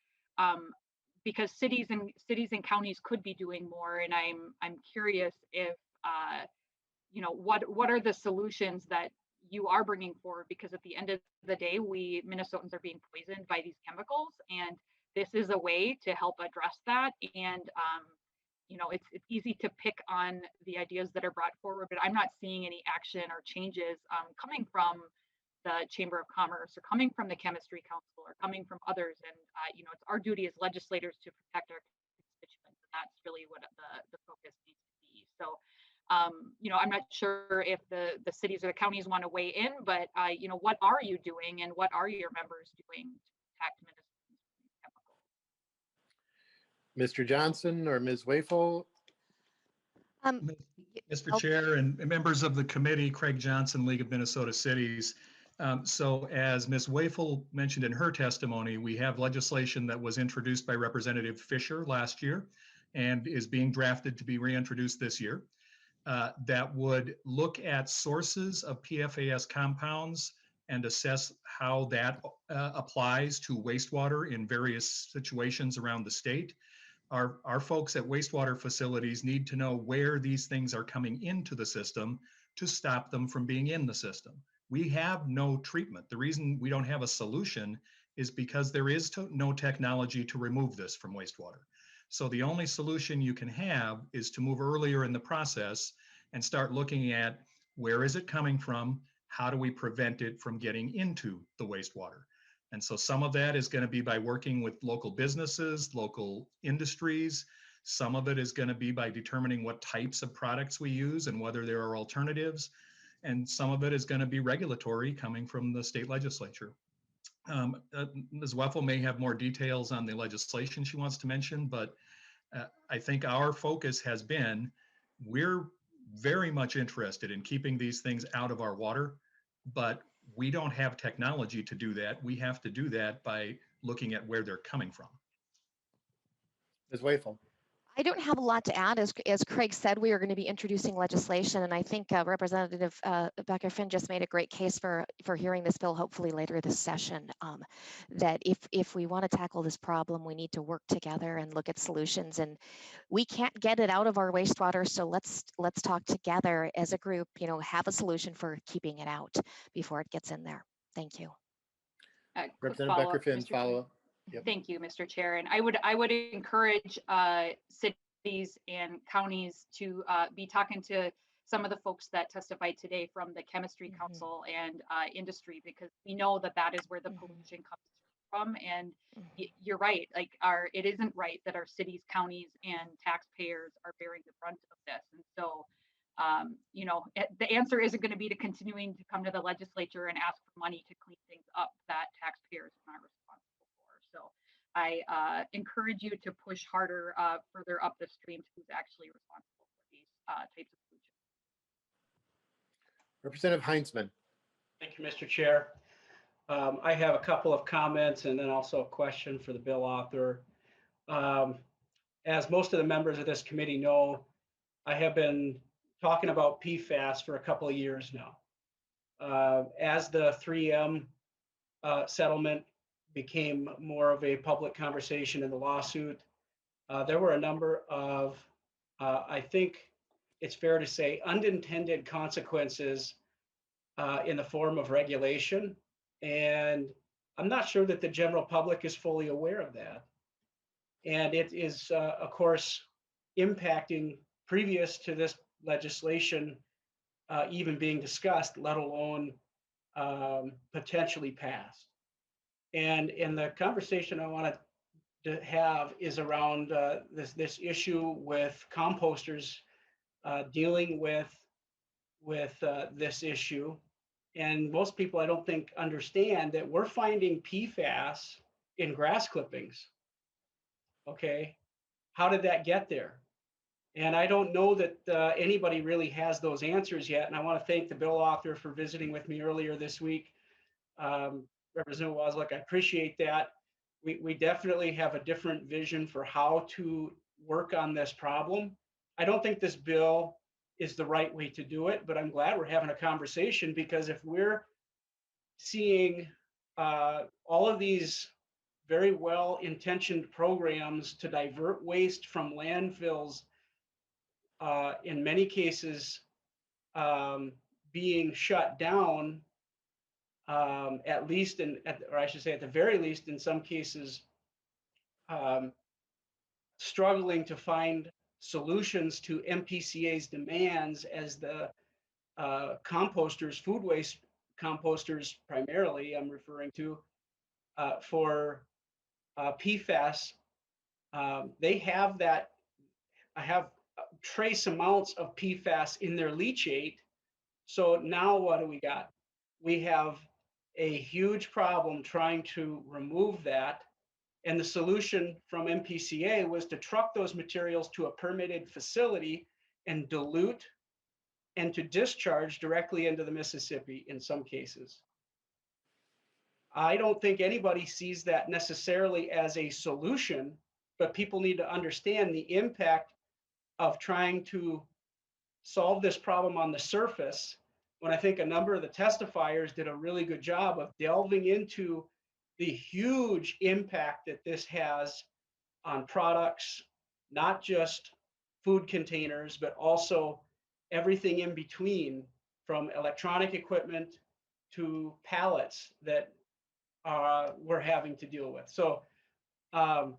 because cities and counties could be doing more, and I'm curious if you know, what are the solutions that you are bringing forward, because at the end of the day, we Minnesotans are being poisoned by these chemicals, and this is a way to help address that. And you know, it's easy to pick on the ideas that are brought forward, but I'm not seeing any action or changes coming from the Chamber of Commerce or coming from the Chemistry Council or coming from others. And you know, it's our duty as legislators to protect our constituents, and that's really what the focus needs to be. So you know, I'm not sure if the cities or the counties want to weigh in, but you know, what are you doing and what are your members doing to protect Minnesotans from these chemicals? Mr. Johnson or Ms. Wafel? Mr. Chair and members of the committee, Craig Johnson, League of Minnesota Cities. So as Ms. Wafel mentioned in her testimony, we have legislation that was introduced by Representative Fisher last year and is being drafted to be reintroduced this year. That would look at sources of PFAS compounds and assess how that applies to wastewater in various situations around the state. Our folks at wastewater facilities need to know where these things are coming into the system to stop them from being in the system. We have no treatment. The reason we don't have a solution is because there is no technology to remove this from wastewater. So the only solution you can have is to move earlier in the process and start looking at where is it coming from, how do we prevent it from getting into the wastewater. And so some of that is going to be by working with local businesses, local industries. Some of it is going to be by determining what types of products we use and whether there are alternatives. And some of it is going to be regulatory coming from the state legislature. Ms. Weffel may have more details on the legislation she wants to mention, but I think our focus has been, we're very much interested in keeping these things out of our water, but we don't have technology to do that. We have to do that by looking at where they're coming from. Ms. Wafel? I don't have a lot to add. As Craig said, we are going to be introducing legislation, and I think Representative Becker Finn just made a great case for hearing this bill hopefully later this session, that if we want to tackle this problem, we need to work together and look at solutions, and we can't get it out of our wastewater, so let's talk together as a group, you know, have a solution for keeping it out before it gets in there. Thank you. Representative Becker Finn, follow up. Yep. Thank you, Mr. Chair. And I would encourage cities and counties to be talking to some of the folks that testified today from the Chemistry Council and industry, because we know that is where the pollution comes from. And you're right, like it isn't right that our cities, counties, and taxpayers are bearing the brunt of this. And so, you know, the answer isn't going to be to continuing to come to the legislature and ask for money to clean things up that taxpayers are not responsible for. So I encourage you to push harder further up the stream to who's actually responsible for these types of pollution. Representative Heinzman. Thank you, Mr. Chair. I have a couple of comments and then also a question for the bill author. As most of the members of this committee know, I have been talking about PFAS for a couple of years now. As the 3M settlement became more of a public conversation in the lawsuit, there were a number of, I think it's fair to say, unintended consequences in the form of regulation. And I'm not sure that the general public is fully aware of that. And it is, of course, impacting previous to this legislation even being discussed, let alone potentially passed. And in the conversation I wanted to have is around this issue with composters dealing with with this issue. And most people, I don't think, understand that we're finding PFAS in grass clippings. Okay, how did that get there? And I don't know that anybody really has those answers yet. And I want to thank the bill author for visiting with me earlier this week. Representative Wazlawik, I appreciate that. We definitely have a different vision for how to work on this problem. I don't think this bill is the right way to do it, but I'm glad we're having a conversation, because if we're seeing all of these very well-intentioned programs to divert waste from landfills, in many cases being shut down, at least or I should say at the very least, in some cases, struggling to find solutions to MPCA's demands as the composters, food waste composters primarily, I'm referring to, for PFAS. They have that, I have trace amounts of PFAS in their leachate. So now what do we got? We have a huge problem trying to remove that. And the solution from MPCA was to truck those materials to a permitted facility and dilute and to discharge directly into the Mississippi in some cases. I don't think anybody sees that necessarily as a solution, but people need to understand the impact of trying to solve this problem on the surface, when I think a number of the testifiers did a really good job of delving into the huge impact that this has on products, not just food containers, but also everything in between, from electronic equipment to pallets that we're having to deal with. So I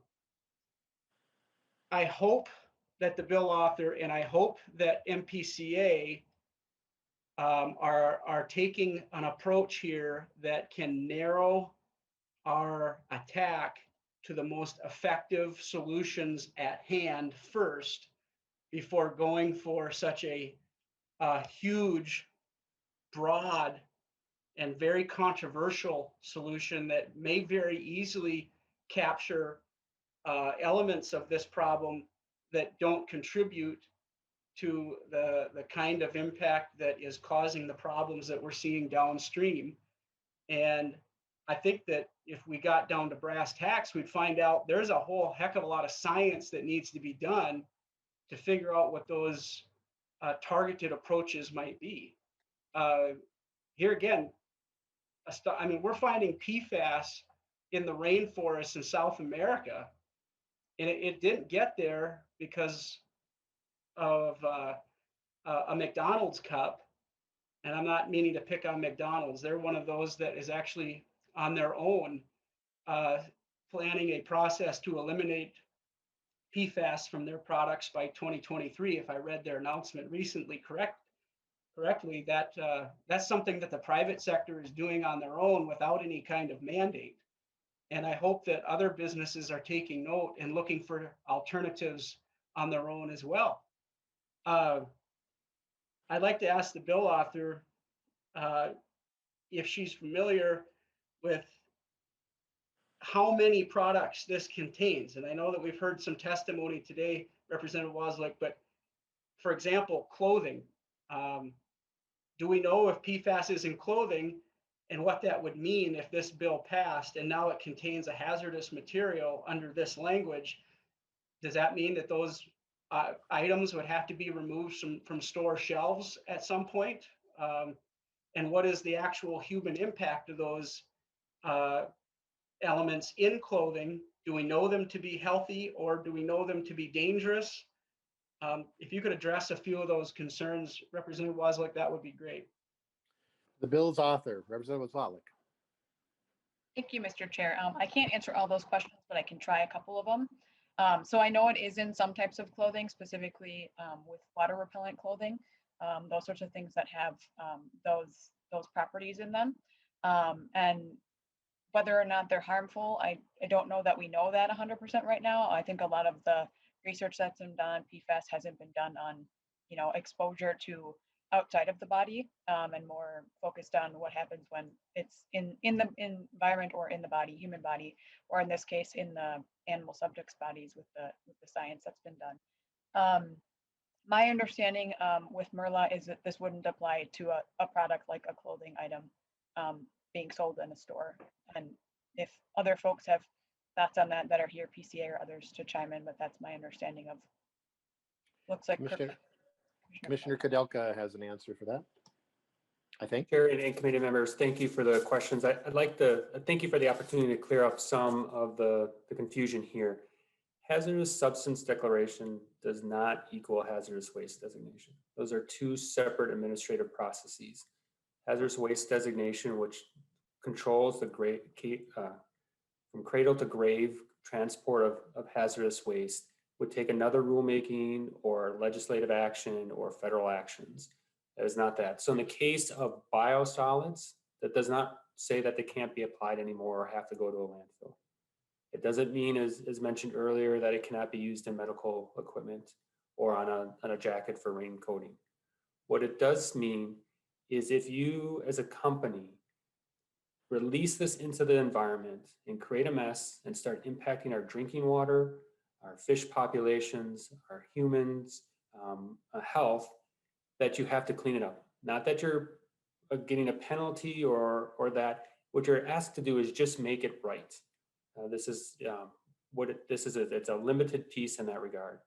hope that the bill author, and I hope that MPCA are taking an approach here that can narrow our attack to the most effective solutions at hand first, before going for such a huge, broad, and very controversial solution that may very easily capture elements of this problem that don't contribute to the kind of impact that is causing the problems that we're seeing downstream. And I think that if we got down to brass tacks, we'd find out there's a whole heck of a lot of science that needs to be done to figure out what those targeted approaches might be. Here again, I mean, we're finding PFAS in the rainforests in South America, and it didn't get there because of a McDonald's cup. And I'm not meaning to pick on McDonald's. They're one of those that is actually on their own planning a process to eliminate PFAS from their products by 2023. If I read their announcement recently correctly, that's something that the private sector is doing on their own without any kind of mandate. And I hope that other businesses are taking note and looking for alternatives on their own as well. I'd like to ask the bill author if she's familiar with how many products this contains. And I know that we've heard some testimony today, Representative Wazlawik, but for example, clothing. Do we know if PFAS is in clothing and what that would mean if this bill passed and now it contains a hazardous material under this language? Does that mean that those items would have to be removed from store shelves at some point? And what is the actual human impact of those elements in clothing? Do we know them to be healthy, or do we know them to be dangerous? If you could address a few of those concerns, Representative Wazlawik, that would be great. The bill's author, Representative Wazlawik. Thank you, Mr. Chair. I can't answer all those questions, but I can try a couple of them. So I know it is in some types of clothing, specifically with water repellent clothing, those sorts of things that have those properties in them. And whether or not they're harmful, I don't know that we know that 100% right now. I think a lot of the research that's been done, PFAS hasn't been done on, exposure to outside of the body, and more focused on what happens when it's in the environment or in the body, human body, or in this case in the animal subjects' bodies with the science that's been done. My understanding with MRLA is that this wouldn't apply to a product like a clothing item being sold in a store. And if other folks have thoughts on that are here, PCA or others to chime in, but that's my understanding of. Looks like Commissioner Kudelka has an answer for that, I think. Chair and committee members, thank you for the questions. I'd like to thank you for the opportunity to clear up some of the confusion here. Hazardous substance declaration does not equal hazardous waste designation. Those are two separate administrative processes. Hazardous waste designation, which controls the from cradle to grave transport of hazardous waste, would take another rulemaking or legislative action or federal actions. That is not that. So in the case of biosolids, that does not say that they can't be applied anymore or have to go to a landfill. It doesn't mean, as mentioned earlier, that it cannot be used in medical equipment or on a jacket for rain coating. What it does mean is if you, as a company, release this into the environment and create a mess and start impacting our drinking water, our fish populations, our humans' health, that you have to clean it up. Not that you're getting a penalty or that. What you're asked to do is just make it right. This is it's a limited piece in that regard.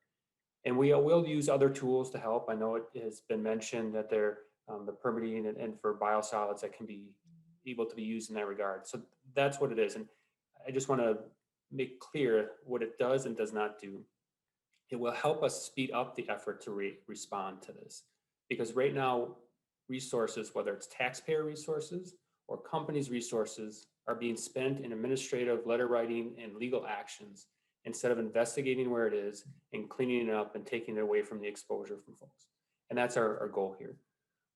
And we will use other tools to help. I know it has been mentioned that they're the permitting and for biosolids that can be able to be used in that regard. So that's what it is. And I just want to make clear what it does and does not do. It will help us speed up the effort to respond to this. Because right now, resources, whether it's taxpayer resources or companies' resources, are being spent in administrative letter writing and legal actions instead of investigating where it is and cleaning it up and taking it away from the exposure from folks. And that's our goal here.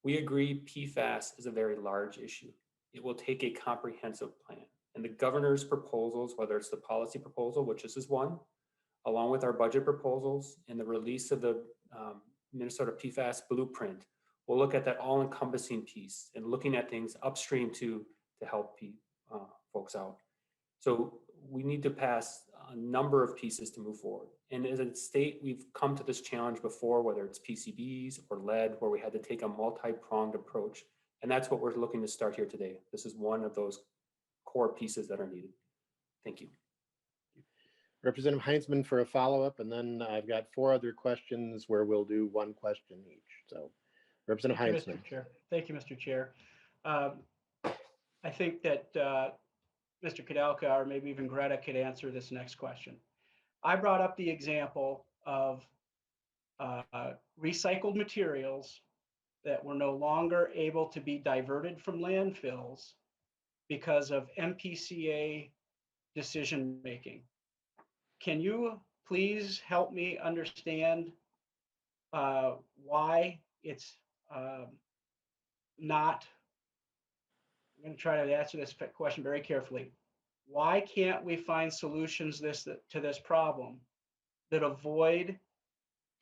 We agree PFAS is a very large issue. It will take a comprehensive plan. And the governor's proposals, whether it's the policy proposal, which this is one, along with our budget proposals and the release of the Minnesota PFAS blueprint, we'll look at that all-encompassing piece and looking at things upstream to help folks out. So we need to pass a number of pieces to move forward. And as a state, we've come to this challenge before, whether it's PCBs or lead, where we had to take a multi-pronged approach. And that's what we're looking to start here today. This is one of those core pieces that are needed. Thank you. Representative Heinzman for a follow-up, and then I've got 4 other questions where we'll do 1 question each. So Representative Heinzman. Mr. Chair. Thank you, Mr. Chair. I think that Mr. Kudelka or maybe even Greta could answer this next question. I brought up the example of recycled materials that were no longer able to be diverted from landfills because of MPCA decision making. Can you please help me understand why it's not? I'm going to try to answer this question very carefully. Why can't we find solutions to this problem that avoid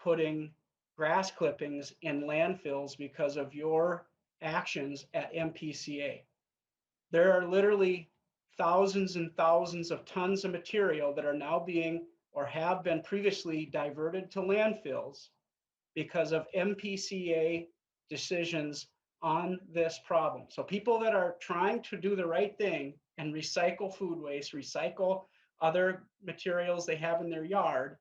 putting grass clippings in landfills because of your actions at MPCA? There are literally thousands and thousands of tons of material that are now being or have been previously diverted to landfills because of MPCA decisions on this problem. So people that are trying to do the right thing and recycle food waste, recycle other materials they have in their yard,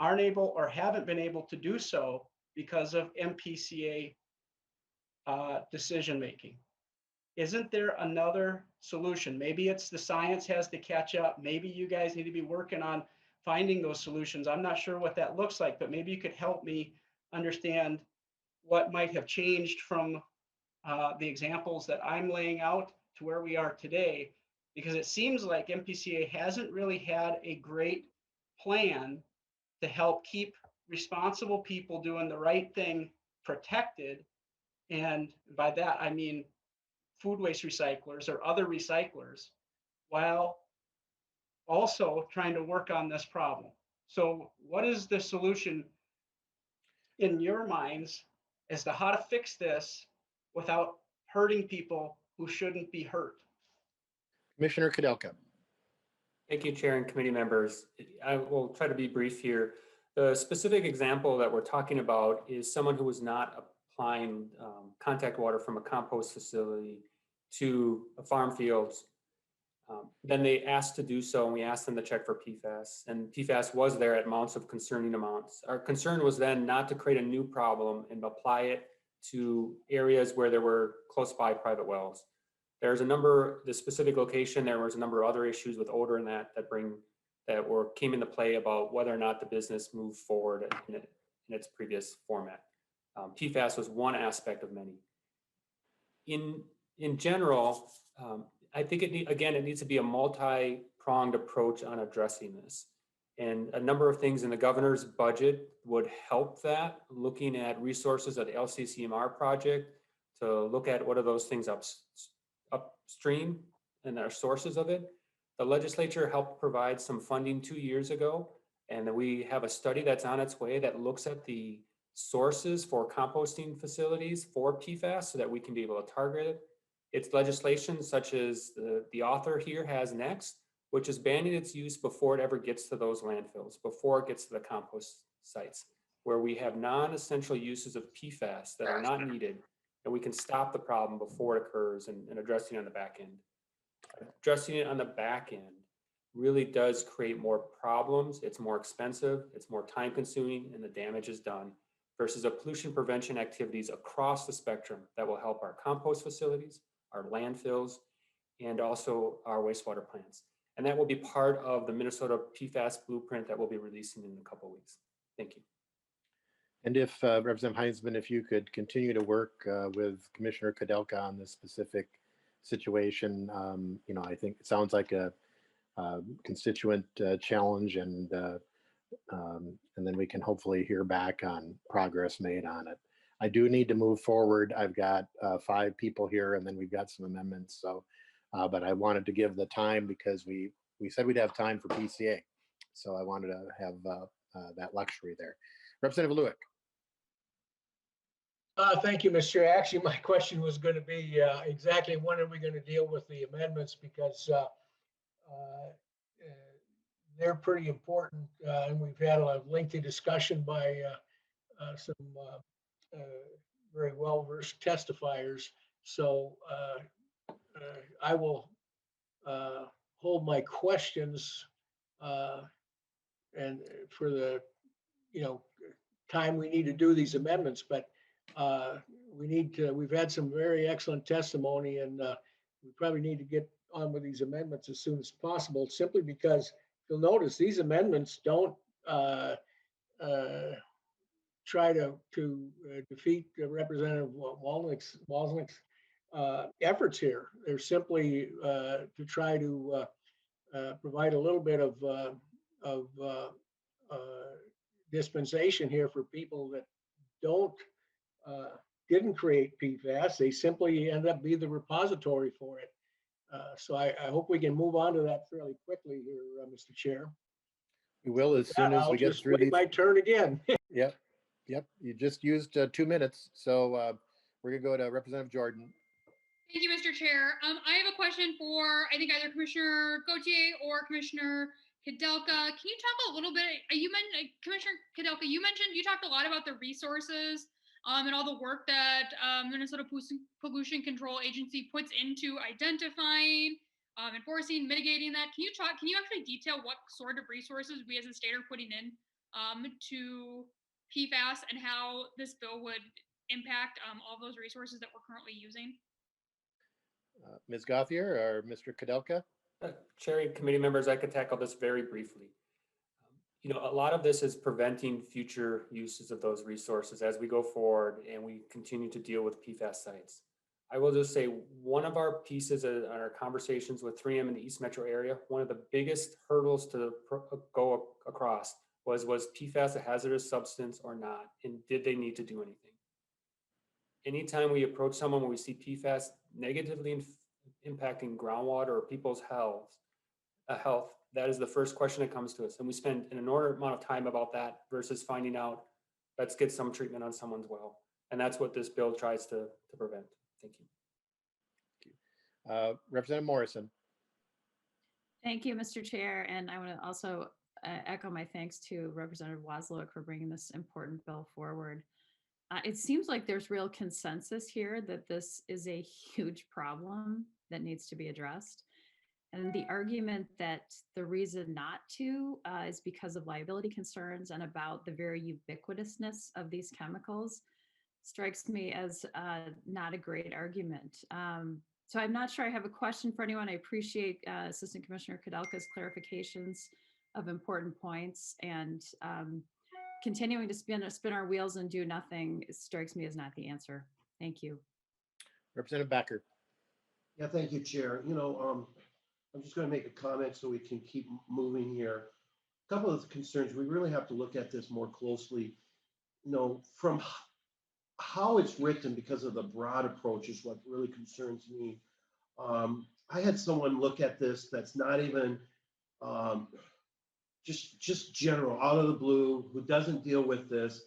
aren't able or haven't been able to do so because of MPCA decision making. Isn't there another solution? Maybe it's the science has to catch up. Maybe you guys need to be working on finding those solutions. I'm not sure what that looks like, but maybe you could help me understand what might have changed from the examples that I'm laying out to where we are today, because it seems like MPCA hasn't really had a great plan to help keep responsible people doing the right thing protected. And by that, I mean food waste recyclers or other recyclers, while also trying to work on this problem. So what is the solution in your minds as to how to fix this without hurting people who shouldn't be hurt. Commissioner Kudelka. Thank you, Chair and committee members. I will try to be brief here. The specific example that we're talking about is someone who was not applying contact water from a compost facility to a farm fields. Then they asked to do so, and we asked them to check for PFAS, and PFAS was there at amounts of concerning amounts. Our concern was then not to create a new problem and apply it to areas where there were close by private wells. There's a number, the specific location, there was a number of other issues with odor and that came into play about whether or not the business moved forward in its previous format. PFAS was one aspect of many. In general, I think it needs to be a multi-pronged approach on addressing this. And a number of things in the governor's budget would help that, looking at resources of the LCCMR project to look at what are those things upstream and our sources of it. The legislature helped provide some funding 2 years ago, and then we have a study that's on its way that looks at the sources for composting facilities for PFAS so that we can be able to target it. It's legislation such as the author here has next, which is banning its use before it ever gets to those landfills, before it gets to the compost sites, where we have non-essential uses of PFAS that are not needed, and we can stop the problem before it occurs and addressing it on the back end. Addressing it on the back end really does create more problems. It's more expensive, it's more time consuming, and the damage is done versus a pollution prevention activities across the spectrum that will help our compost facilities, our landfills, and also our wastewater plants. And that will be part of the Minnesota PFAS blueprint that we'll be releasing in a couple of weeks. Thank you. And if Representative Heinzman, if you could continue to work with Commissioner Kudelka on this specific situation, I think it sounds like a constituent challenge, and then we can hopefully hear back on progress made on it. I do need to move forward. I've got 5 people here, and then we've got some amendments. So, but I wanted to give the time because we said we'd have time for PCA. So I wanted to have that luxury there. Representative Lewick. Thank you, Mr. Chair. Actually, my question was going to be exactly when are we going to deal with the amendments, because they're pretty important, and we've had a lengthy discussion by some very well-versed testifiers. So I will hold my questions and for the time we need to do these amendments, but we've had some very excellent testimony, and we probably need to get on with these amendments as soon as possible, simply because you'll notice these amendments don't try to defeat Representative Wazlawik's efforts here. They're simply to try to provide a little bit of dispensation here for people that didn't create PFAS. They simply end up being the repository for it. So I hope we can move on to that fairly quickly here, Mr. Chair. We will as soon as we get through these. My turn again. Yep. You just used 2 minutes. So we're going to go to Representative Jordan. Thank you, Mr. Chair. I have a question for, I think, either Commissioner Gauthier or Commissioner Kudelka. Can you talk a little bit, Commissioner Kudelka, you talked a lot about the resources and all the work that Minnesota Pollution Control Agency puts into identifying, enforcing, mitigating that. Can you actually detail what sort of resources we as a state are putting in to PFAS and how this bill would impact all those resources that we're currently using? Ms. Gauthier or Mr. Kudelka? Chair and committee members, I could tackle this very briefly. A lot of this is preventing future uses of those resources as we go forward and we continue to deal with PFAS sites. I will just say one of our pieces in our conversations with 3M in the East Metro area, one of the biggest hurdles to go across was PFAS a hazardous substance or not, and did they need to do anything? Anytime we approach someone where we see PFAS negatively impacting groundwater or people's health, that is the first question that comes to us. And we spend an inordinate amount of time about that versus finding out, let's get some treatment on someone's well. And that's what this bill tries to prevent. Thank you. Representative Morrison. Thank you, Mr. Chair. And I want to also echo my thanks to Representative Wazlawik for bringing this important bill forward. It seems like there's real consensus here that this is a huge problem that needs to be addressed. And the argument that the reason not to is because of liability concerns and about the very ubiquitousness of these chemicals strikes me as not a great argument. So I'm not sure I have a question for anyone. I appreciate Assistant Commissioner Kudelka's clarifications of important points, and continuing to spin our wheels and do nothing strikes me as not the answer. Thank you. Representative Becker. Yeah, thank you, Chair. I'm just going to make a comment so we can keep moving here. A couple of concerns. We really have to look at this more closely. From how it's written, because of the broad approach is what really concerns me. I had someone look at this that's not even just general, out of the blue, who doesn't deal with this.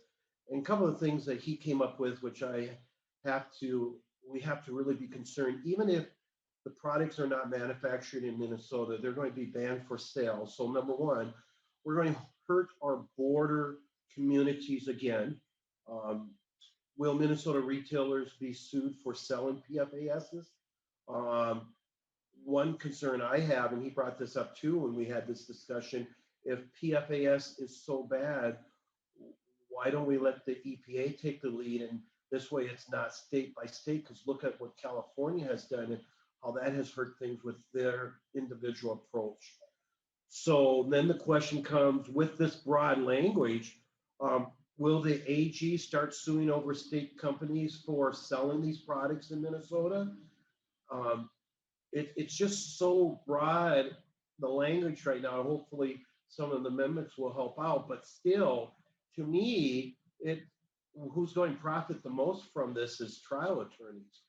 And a couple of things that he came up with, which we have to really be concerned, even if the products are not manufactured in Minnesota, they're going to be banned for sale. So number one, we're going to hurt our border communities again. Will Minnesota retailers be sued for selling PFASs? One concern I have, and he brought this up too when we had this discussion, if PFAS is so bad, why don't we let the EPA take the lead? And this way it's not state by state, because look at what California has done and how that has hurt things with their individual approach. So then the question comes, with this broad language, will the AG start suing over state companies for selling these products in Minnesota? It's just so broad, the language right now. Hopefully some of the amendments will help out, but still, to me, who's going to profit the most from this is trial attorneys.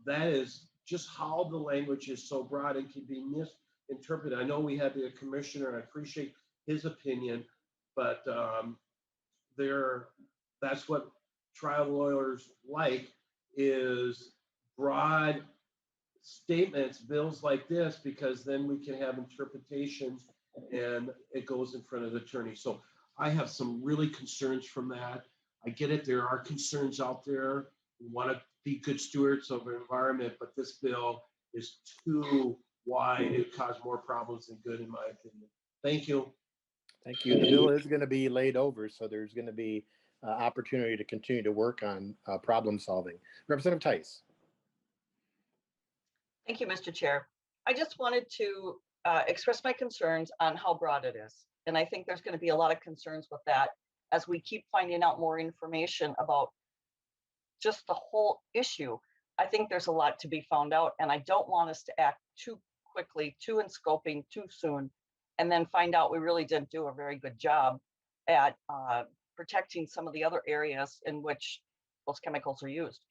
That is just how the language is so broad and can be misinterpreted. I know we had the commissioner, and I appreciate his opinion, but that's what trial lawyers like, is broad statements, bills like this, because then we can have interpretations and it goes in front of the attorney. So I have some really concerns from that. I get it, there are concerns out there. We want to be good stewards of our environment, but this bill is too wide. It caused more problems than good, in my opinion. Thank you. Thank you. The bill is going to be laid over, so there's going to be opportunity to continue to work on problem solving. Representative Tice. Thank you, Mr. Chair. I just wanted to express my concerns on how broad it is. And I think there's going to be a lot of concerns with that as we keep finding out more information about just the whole issue. I think there's a lot to be found out, and I don't want us to act too quickly, too in scoping, too soon, and then find out we really didn't do a very good job at protecting some of the other areas in which those chemicals are used.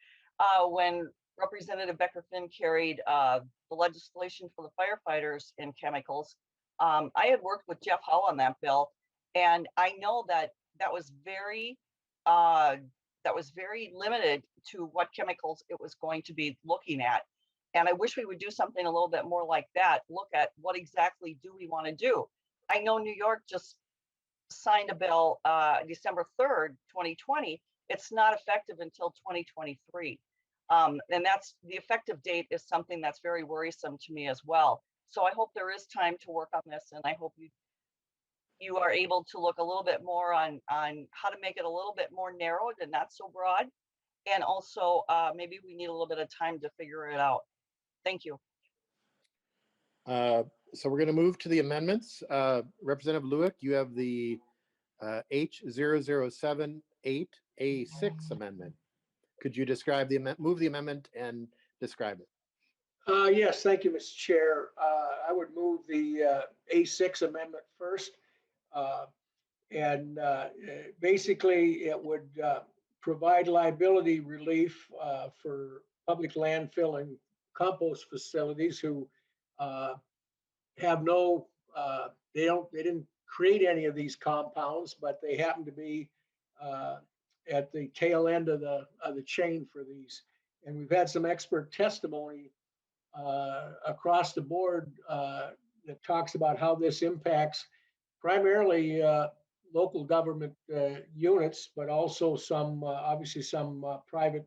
When Representative Becker-Finn carried the legislation for the firefighters in chemicals, I had worked with Jeff Howe on that bill, and I know that was very limited to what chemicals it was going to be looking at. And I wish we would do something a little bit more like that. Look at what exactly do we want to do. I know New York just signed a bill December 3rd, 2020. It's not effective until 2023. And that's the effective date is something that's very worrisome to me as well. So I hope there is time to work on this, and I hope you are able to look a little bit more on how to make it a little bit more narrowed and not so broad. And also maybe we need a little bit of time to figure it out. Thank you. So we're going to move to the amendments. Representative Lewick, you have the H0078A6 amendment. Could you describe the amendment, move the amendment and describe it? Yes, thank you, Mr. Chair. I would move the A6 amendment first. And basically, it would provide liability relief for public landfill and compost facilities who have no, they didn't create any of these compounds, but they happen to be at the tail end of the chain for these. And we've had some expert testimony across the board that talks about how this impacts primarily local government units, but also some, obviously some private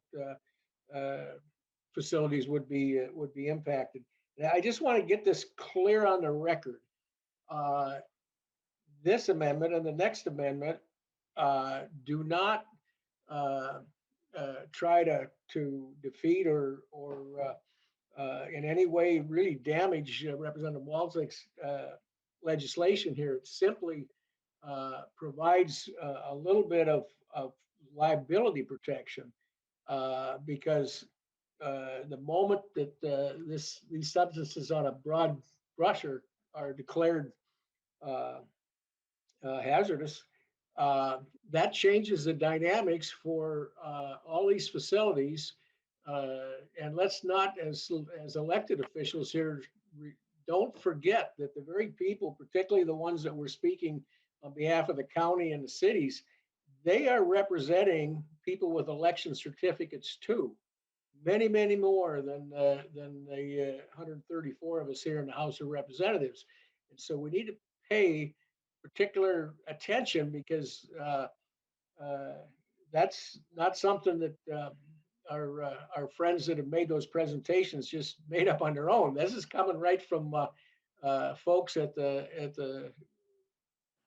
facilities would be impacted. And I just want to get this clear on the record. This amendment and the next amendment do not try to defeat or in any way really damage Representative Walzlik's legislation here. It simply provides a little bit of liability protection because the moment that these substances on a broad brush are declared hazardous, that changes the dynamics for all these facilities. And let's not, as elected officials here, don't forget that the very people, particularly the ones that were speaking on behalf of the county and the cities, they are representing people with election certificates too. Many, many more than the 134 of us here in the House of Representatives. And so we need to pay particular attention because that's not something that our friends that have made those presentations just made up on their own. This is coming right from folks at the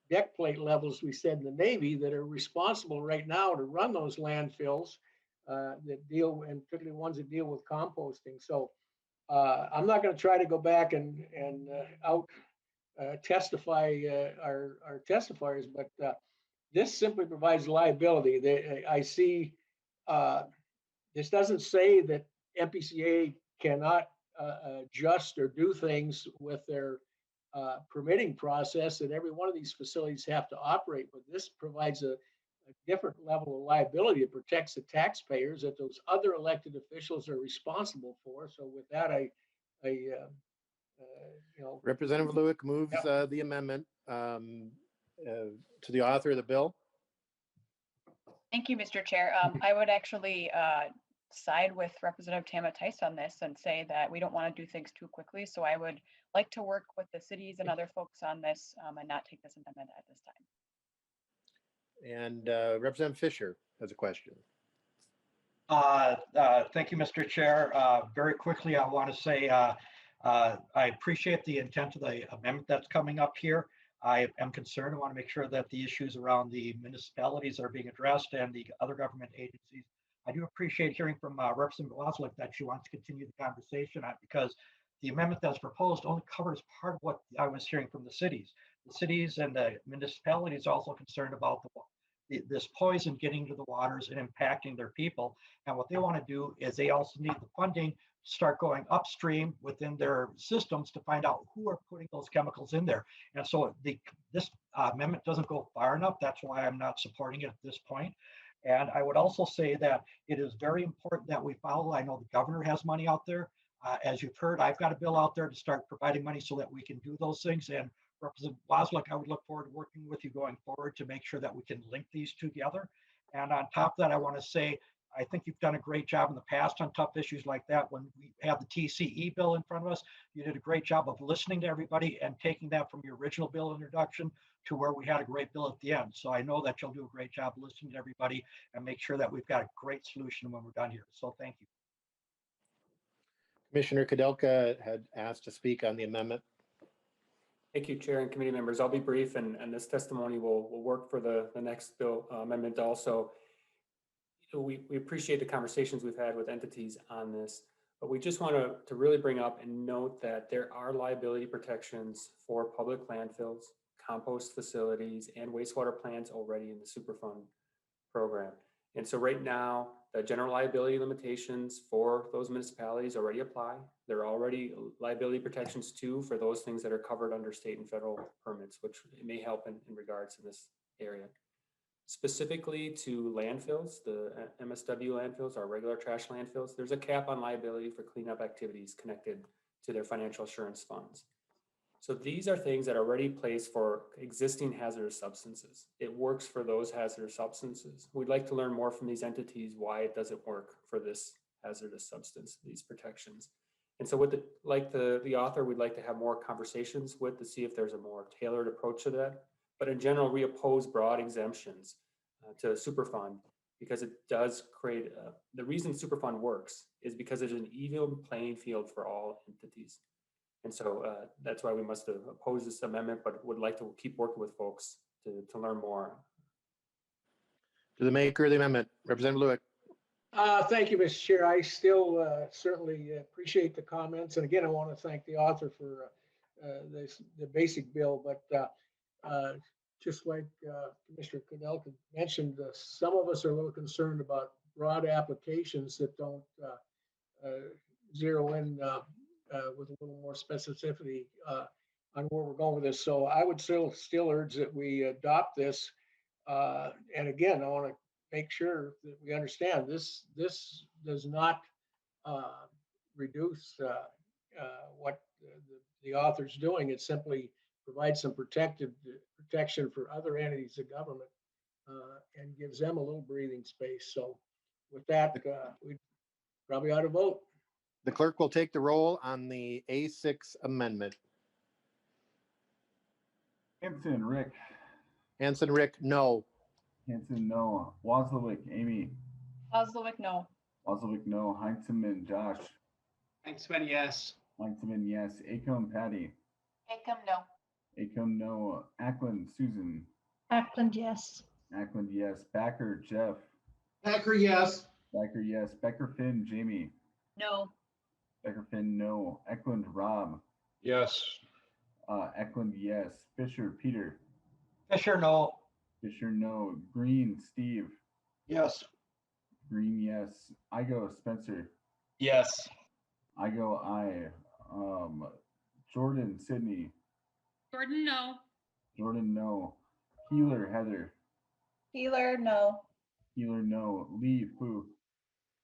deck plate levels, we said in the Navy, that are responsible right now to run those landfills that deal, and particularly ones that deal with composting. So I'm not going to try to go back and out testify our testifiers, but this simply provides liability. I see this doesn't say that MPCA cannot adjust or do things with their permitting process, that every one of these facilities have to operate, but this provides a different level of liability. It protects the taxpayers that those other elected officials are responsible for. So with that, Representative Lewick moves the amendment to the author of the bill. Thank you, Mr. Chair. I would actually side with Representative Tama Tice on this and say that we don't want to do things too quickly. So I would like to work with the cities and other folks on this and not take this amendment at this time. And Representative Fisher has a question. Thank you, Mr. Chair. Very quickly, I want to say I appreciate the intent of the amendment that's coming up here. I am concerned. I want to make sure that the issues around the municipalities are being addressed and the other government agencies. I do appreciate hearing from Representative Wazlawik that she wants to continue the conversation because the amendment that's proposed only covers part of what I was hearing from the cities. The cities and the municipalities are also concerned about this poison getting to the waters and impacting their people. And what they want to do is they also need the funding to start going upstream within their systems to find out who are putting those chemicals in there. And so this amendment doesn't go far enough. That's why I'm not supporting it at this point. And I would also say that it is very important that we follow. I know the governor has money out there. As you've heard, I've got a bill out there to start providing money so that we can do those things. And Representative Wazlawik, I would look forward to working with you going forward to make sure that we can link these together. And on top of that, I want to say, I think you've done a great job in the past on tough issues like that. When we have the TCE bill in front of us, you did a great job of listening to everybody and taking that from your original bill introduction to where we had a great bill at the end. So I know that you'll do a great job listening to everybody and make sure that we've got a great solution when we're done here. So thank you. Commissioner Kudelka had asked to speak on the amendment. Thank you, Chair and committee members. I'll be brief, and this testimony will work for the next bill amendment also. We appreciate the conversations we've had with entities on this, but we just want to really bring up and note that there are liability protections for public landfills, compost facilities, and wastewater plants already in the Superfund program. And so right now, the general liability limitations for those municipalities already apply. There are already liability protections too for those things that are covered under state and federal permits, which may help in regards to this area. Specifically to landfills, the MSW landfills, our regular trash landfills, there's a cap on liability for cleanup activities connected to their financial assurance funds. So these are things that are already placed for existing hazardous substances. It works for those hazardous substances. We'd like to learn more from these entities why it doesn't work for this hazardous substance, these protections. And so with the author, we'd like to have more conversations with to see if there's a more tailored approach to that. But in general, we oppose broad exemptions to Superfund because it does create, the reason Superfund works is because there's an even playing field for all entities. And so that's why we must oppose this amendment, but would like to keep working with folks to learn more. To the maker of the amendment, Representative Lewick. Thank you, Mr. Chair. I still certainly appreciate the comments. And again, I want to thank the author for the basic bill. But just like Commissioner Kudelka mentioned, some of us are a little concerned about broad applications that don't zero in with a little more specificity on where we're going with this. So I would still urge that we adopt this. And again, I want to make sure that we understand this does not reduce what the author's doing. It simply provides some protection for other entities of government and gives them a little breathing space. So with that, we probably ought to vote. The clerk will take the roll on the A6 amendment. Hanson, Rick. Hanson, Rick, no. Hanson, no. Wazlawik, Amy. Wazlawik, no. Wazlawik, no. Heinzman, Josh. Heinzman, yes. Heinzman, yes. Acom, Patty. Acom, no. Acom, no. Ackland, Susan. Ackland, yes. Ackland, yes. Backer, Jeff. Backer, yes. Backer, yes. Becker, Finn, Jamie. No. Becker, Finn, no. Eklund, Rob. Yes. Eklund, yes. Fisher, Peter. Fisher, no. Fisher, no. Green, Steve. Yes. Green, yes. Igo, Spencer. Yes. Igo, I. Jordan, Sydney. Jordan, no. Jordan, no. Healer, Heather. Healer, no. Healer, no. Lee, Fu.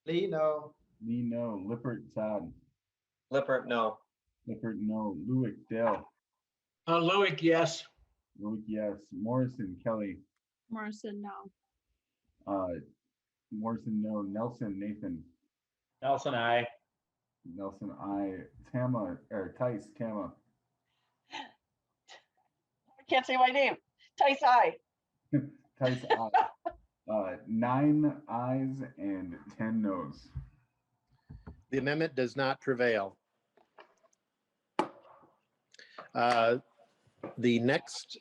Lee, no. Lee, no. Lippert, Todd. Lippert, no. Lippert, no. Lewick, Dale. Lewick, yes. Lewick, yes. Morrison, Kelly. Morrison, no. Morrison, no. Nelson, Nathan. Nelson, I. Nelson, I. Tama, or Tice, Tama. I can't say my name. Tice, I. Tice, I. 9 ayes and 10 noes. The amendment does not prevail. The next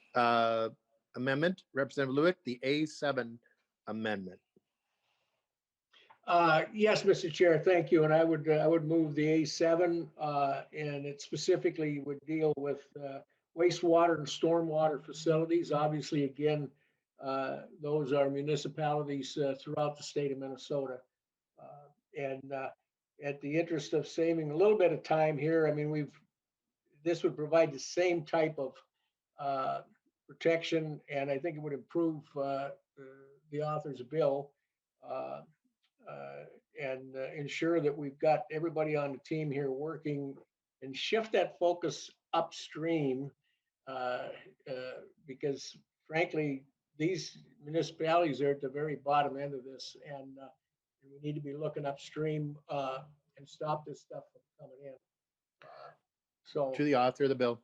amendment, Representative Lewick, the A7 amendment. Yes, Mr. Chair, thank you. And I would move the A7 and it specifically would deal with wastewater and stormwater facilities. Obviously, again, those are municipalities throughout the state of Minnesota. And at the interest of saving a little bit of time here, I mean, this would provide the same type of protection, and I think it would improve the author's bill and ensure that we've got everybody on the team here working and shift that focus upstream because frankly, these municipalities are at the very bottom end of this, and we need to be looking upstream and stop this stuff from coming in. So To the author of the bill.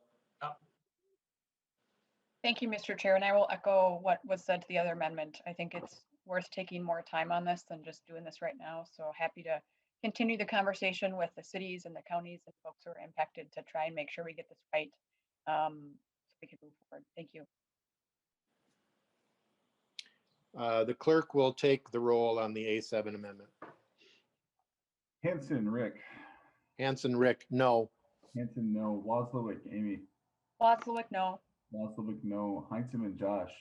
Thank you, Mr. Chair, and I will echo what was said to the other amendment. I think it's worth taking more time on this than just doing this right now. So happy to continue the conversation with the cities and the counties and folks who are impacted to try and make sure we get this right so we can move forward. Thank you. The clerk will take the roll on the A7 amendment. Hanson, Rick. Hanson, Rick, no. Hanson, no. Wazlawik, Amy. Wazlawik, no. Wazlawik, no. Heinzman, Josh.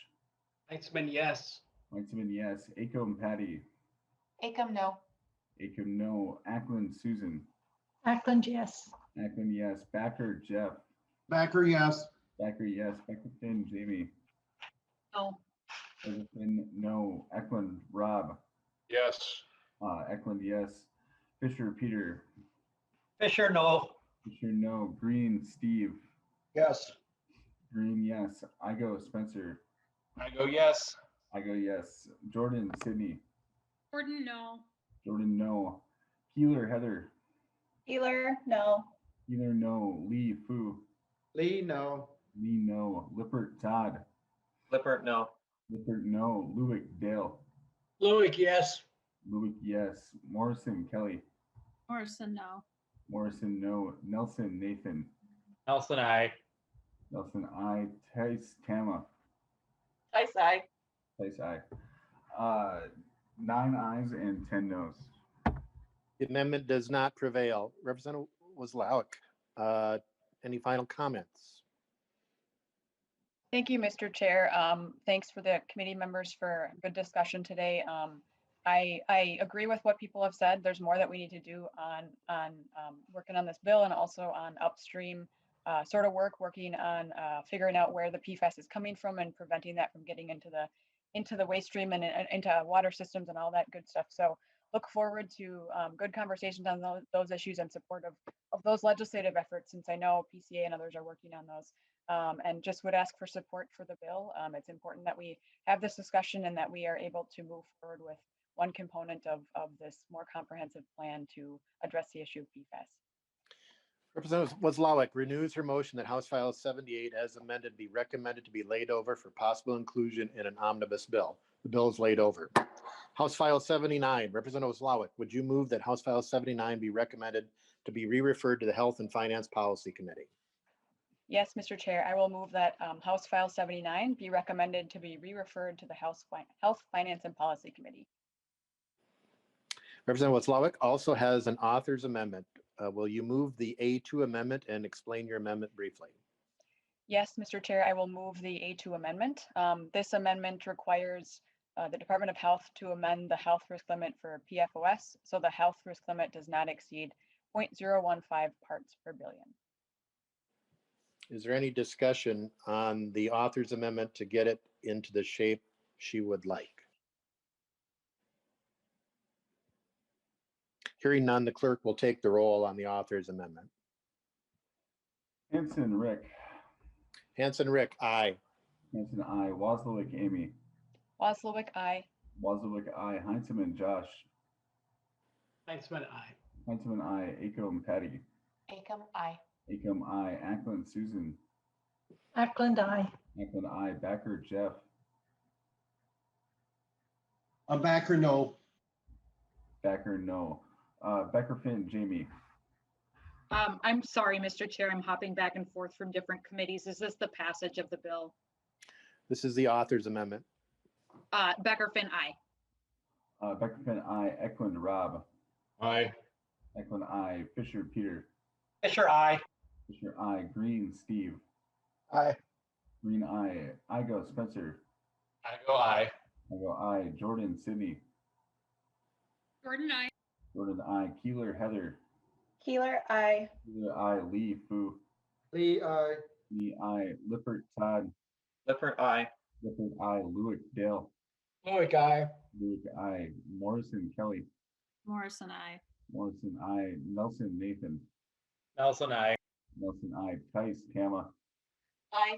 Heinzman, yes. Heinzman, yes. Acom, Patty. Acom, no. Acom, no. Ackland, Susan. Ackland, yes. Ackland, yes. Backer, Jeff. Backer, yes. Backer, yes. Becker, Finn, Jamie. No. Becker, Finn, no. Eklund, Rob. Yes. Eklund, yes. Fisher, Peter. Fisher, no. Fisher, no. Green, Steve. Yes. Green, yes. I go Spencer. I go yes. I go yes. Jordan, Sydney. Gordon, no. Jordan, no. Keeler, Heather. Healer, no. Keeler, no. Lee, Fu. Lee, no. Lee, no. Lippert, Todd. Lippert, no. Lippert, no. Lewick, Dale. Lewick, yes. Lewick, yes. Morrison, Kelly. Morrison, no. Morrison, no. Nelson, Nathan. Nelson, I. Nelson, I. Tice, Tama. Tice, aye. Tice, I. 9 ayes and 10 noes. The amendment does not prevail. Representative Wazlawik, any final comments? Thank you, Mr. Chair. Thanks for the committee members for good discussion today. I agree with what people have said. There's more that we need to do on working on this bill and also on upstream sort of working on figuring out where the PFAS is coming from and preventing that from getting into the waste stream and into water systems and all that good stuff. So look forward to good conversations on those issues and support of those legislative efforts, since I know PCA and others are working on those. And just would ask for support for the bill. It's important that we have this discussion and that we are able to move forward with one component of this more comprehensive plan to address the issue of PFAS. Representative Wazlawik renews her motion that House File 78 as amended be recommended to be laid over for possible inclusion in an omnibus bill. The bill is laid over. House File 79, Representative Wazlawik, would you move that House File 79 be recommended to be re-referred to the Health and Finance Policy Committee? Yes, Mr. Chair, I will move that House File 79 be recommended to be re-referred to the Health, Finance and Policy Committee. Representative Wazlawik also has an author's amendment. Will you move the A2 amendment and explain your amendment briefly? Yes, Mr. Chair, I will move the A2 amendment. This amendment requires the Department of Health to amend the health risk limit for PFOS, so the health risk limit does not exceed 0.015 parts per billion. Is there any discussion on the author's amendment to get it into the shape she would like? Hearing none, the clerk will take the roll on the author's amendment. Hanson, Rick. Hanson, Rick, aye. Hanson, I. Wazlawik, Amy. Wazlawik, aye. Wazlawik, I. Heinzman, Josh. Heinzman, aye. Heinzman, I. Acom, Patty. Acom, aye. Acom, I. Ackland, Susan. Ackland, aye. Ackland, I. Backer, Jeff. I'm Backer, no. Backer, no. Becker, Finn, Jamie. I'm sorry, Mr. Chair, I'm hopping back and forth from different committees. Is this the passage of the bill? This is the author's amendment. Becker, Finn, aye. Becker, Finn, I. Eklund, Rob. Aye. Eklund, I. Fisher, Peter. Fisher, aye. Fisher, I. Green, Steve. Aye. Green, I go Spencer. I go aye. I go I. Jordan, Sydney. Gordon, I. Jordan, I. Keeler, Heather. Keeler, aye. Keeler, I. Lee, Fu. Lee, aye. Lee, I. Lippert, Todd. Lippert, aye. Lippert, I. Lewick, Dale. Lewick, aye. Lewick, I. Morrison, Kelly. Morrison, I. Morrison, I. Nelson, Nathan. Nelson, I. Nelson, I. Tice, Tama. Aye.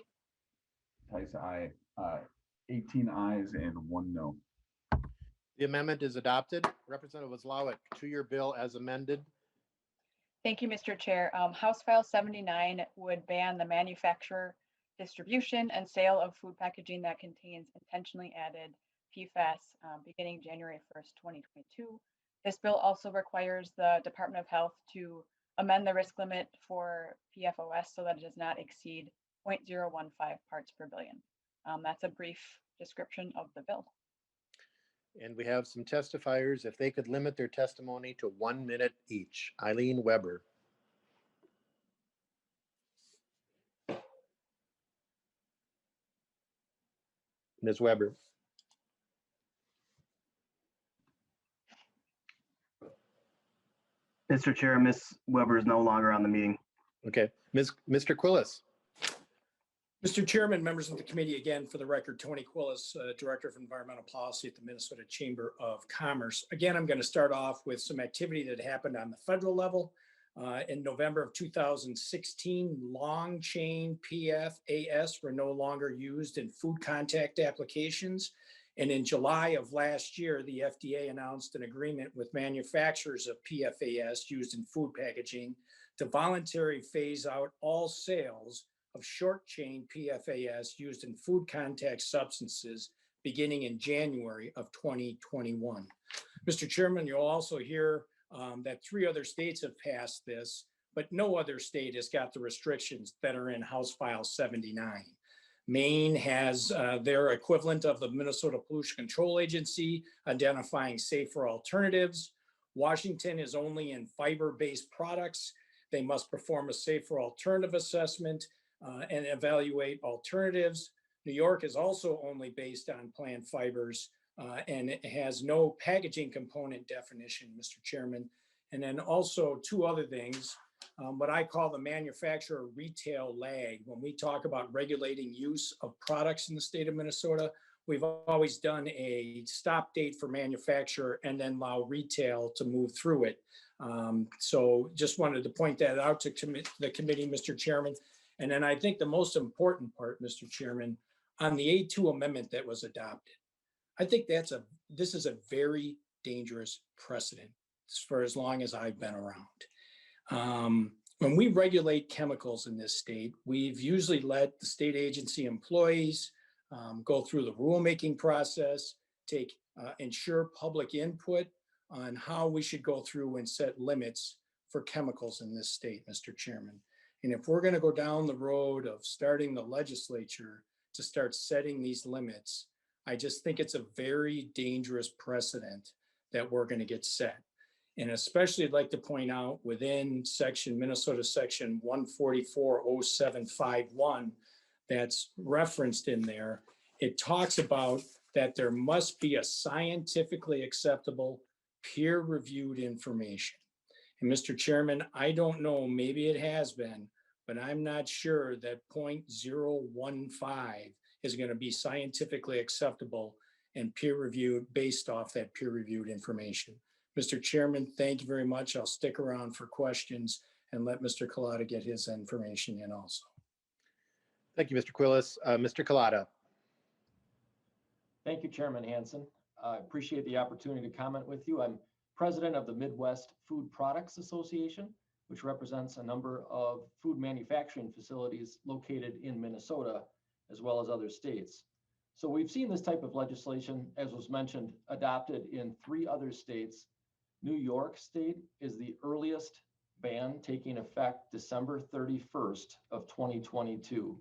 Tice, I. 18 ayes and 1 no. The amendment is adopted. Representative Wazlawik, to your bill as amended. Thank you, Mr. Chair. House File 79 would ban the manufacture, distribution, and sale of food packaging that contains intentionally added PFAS beginning January 1st, 2022. This bill also requires the Department of Health to amend the risk limit for PFOS so that it does not exceed 0.015 parts per billion. That's a brief description of the bill. And we have some testifiers. If they could limit their testimony to 1 minute each. Eileen Weber. Ms. Weber. Mr. Chair, Ms. Weber is no longer on the meeting. Okay. Mr. Quillis. Mr. Chairman, members of the committee, again, for the record, Tony Quillis, Director of Environmental Policy at the Minnesota Chamber of Commerce. Again, I'm going to start off with some activity that happened on the federal level. In November of 2016, long chain PFAS were no longer used in food contact applications. And in July of last year, the FDA announced an agreement with manufacturers of PFAS used in food packaging to voluntarily phase out all sales of short chain PFAS used in food contact substances beginning in January of 2021. Mr. Chairman, you'll also hear that 3 other states have passed this, but no other state has got the restrictions that are in House File 79. Maine has their equivalent of the Minnesota Pollution Control Agency identifying safer alternatives. Washington is only in fiber-based products. They must perform a safer alternative assessment and evaluate alternatives. New York is also only based on plant fibers and it has no packaging component definition, Mr. Chairman. And then also 2 other things, what I call the manufacturer retail lag. When we talk about regulating use of products in the state of Minnesota, we've always done a stop date for manufacturer and then allow retail to move through it. So just wanted to point that out to the committee, Mr. Chairman. And then I think the most important part, Mr. Chairman, on the A2 amendment that was adopted, I think this is a very dangerous precedent for as long as I've been around. When we regulate chemicals in this state, we've usually let the state agency employees go through the rulemaking process, ensure public input on how we should go through and set limits for chemicals in this state, Mr. Chairman. And if we're going to go down the road of starting the legislature to start setting these limits, I just think it's a very dangerous precedent that we're going to get set. And especially I'd like to point out within Minnesota section 1440751 that's referenced in there, it talks about that there must be a scientifically acceptable peer-reviewed information. And Mr. Chairman, I don't know, maybe it has been, but I'm not sure that 0.015 is going to be scientifically acceptable and peer-reviewed based off that peer-reviewed information. Mr. Chairman, thank you very much. I'll stick around for questions and let Mr. Collada get his information in also. Thank you, Mr. Quillis. Mr. Collada. Thank you, Chairman Hansen. I appreciate the opportunity to comment with you. I'm president of the Midwest Food Products Association, which represents a number of food manufacturing facilities located in Minnesota, as well as other states. So we've seen this type of legislation, as was mentioned, adopted in 3 other states. New York State is the earliest ban, taking effect December 31st of 2022.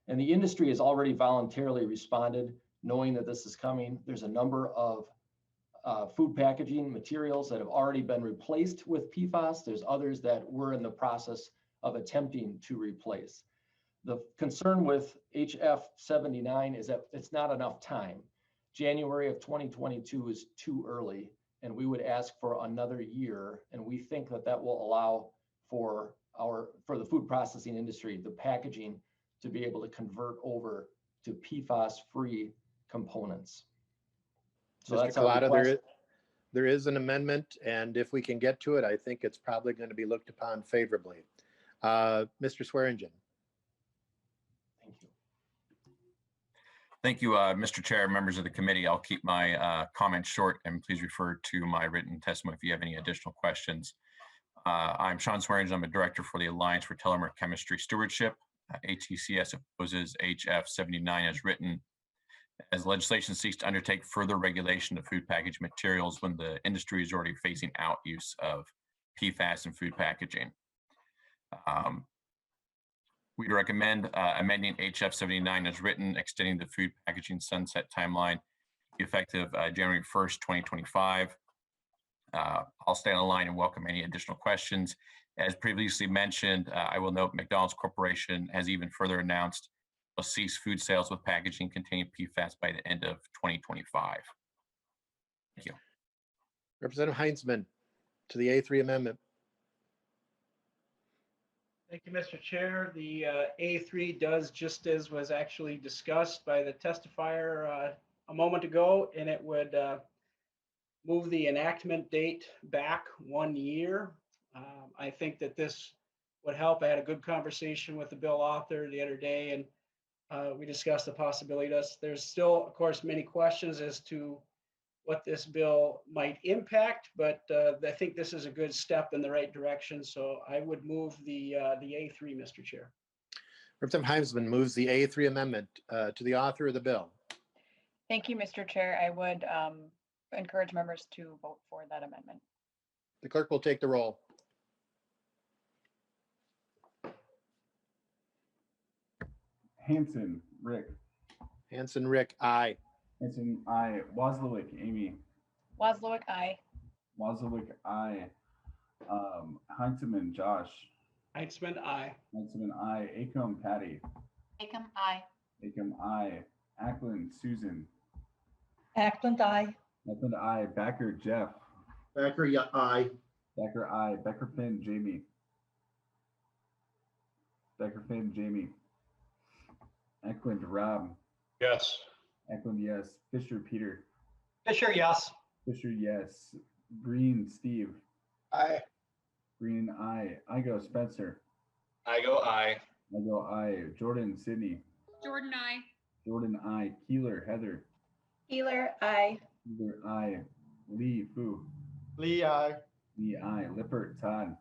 And the industry has already voluntarily responded, knowing that this is coming. There's a number of food packaging materials that have already been replaced with PFAS. There's others that we're in the process of attempting to replace. The concern with HF 79 is that it's not enough time. January of 2022 is too early, and we would ask for another year. And we think that that will allow for the food processing industry, the packaging, to be able to convert over to PFAS-free components. So Mr. that's our Collada, request. there is an amendment, and if we can get to it, I think it's probably going to be looked upon favorably. Mr. Swearingen. Thank you, Mr. Chair, members of the committee. I'll keep my comments short, and please refer to my written testimony if you have any additional questions. I'm Sean Swearingen. I'm a director for the Alliance for Telemer Chemistry Stewardship. ATCS opposes HF 79 as written, as legislation seeks to undertake further regulation of food packaging materials when the industry is already phasing out use of PFAS in food packaging. We'd recommend amending HF 79 as written, extending the food packaging sunset timeline effective January 1st, 2025. I'll stay on the line and welcome any additional questions. As previously mentioned, I will note McDonald's Corporation has even further announced will cease food sales with packaging containing PFAS by the end of 2025. Thank you. Representative Heinzman to the A3 amendment. Thank you, Mr. Chair. The A3 does just as was actually discussed by the testifier a moment ago, and it would move the enactment date back 1 year. I think that this would help. I had a good conversation with the bill author the other day, and we discussed the possibility. There's still, of course, many questions as to what this bill might impact, but I think this is a good step in the right direction. So I would move the A3, Mr. Chair. Representative Heisman moves the A3 amendment to the author of the bill. Thank you, Mr. Chair. I would encourage members to vote for that amendment. The clerk will take the roll. Hanson, Rick. Hanson, Rick, aye. Hanson, aye. Wazlawik, Amy. Wazlawik, aye. Wazlawik, aye. Heinzman, Josh. Heitzman, aye. Heinzman, aye. Acom, Patty. Acom, aye. Acom, aye. Ackland, Susan. Ackland, aye. Ackland, aye. Backer, Jeff. Backer, yeah, aye. Backer, aye. Becker, Finn, Jamie. Becker, Finn, Jamie. Eklund, Rob. Yes. Eklund, yes. Fisher, Peter. Fisher, yes. Fisher, yes. Green, Steve. Aye. Green, aye. I go, Spencer. I go aye. I go, aye. Jordan, Sydney. Jordan, I. Jordan, aye. Keeler, Heather. Healer, aye. Keeler, aye. Lee, Fu. Lee, aye. Lee, aye. Lippert, Todd.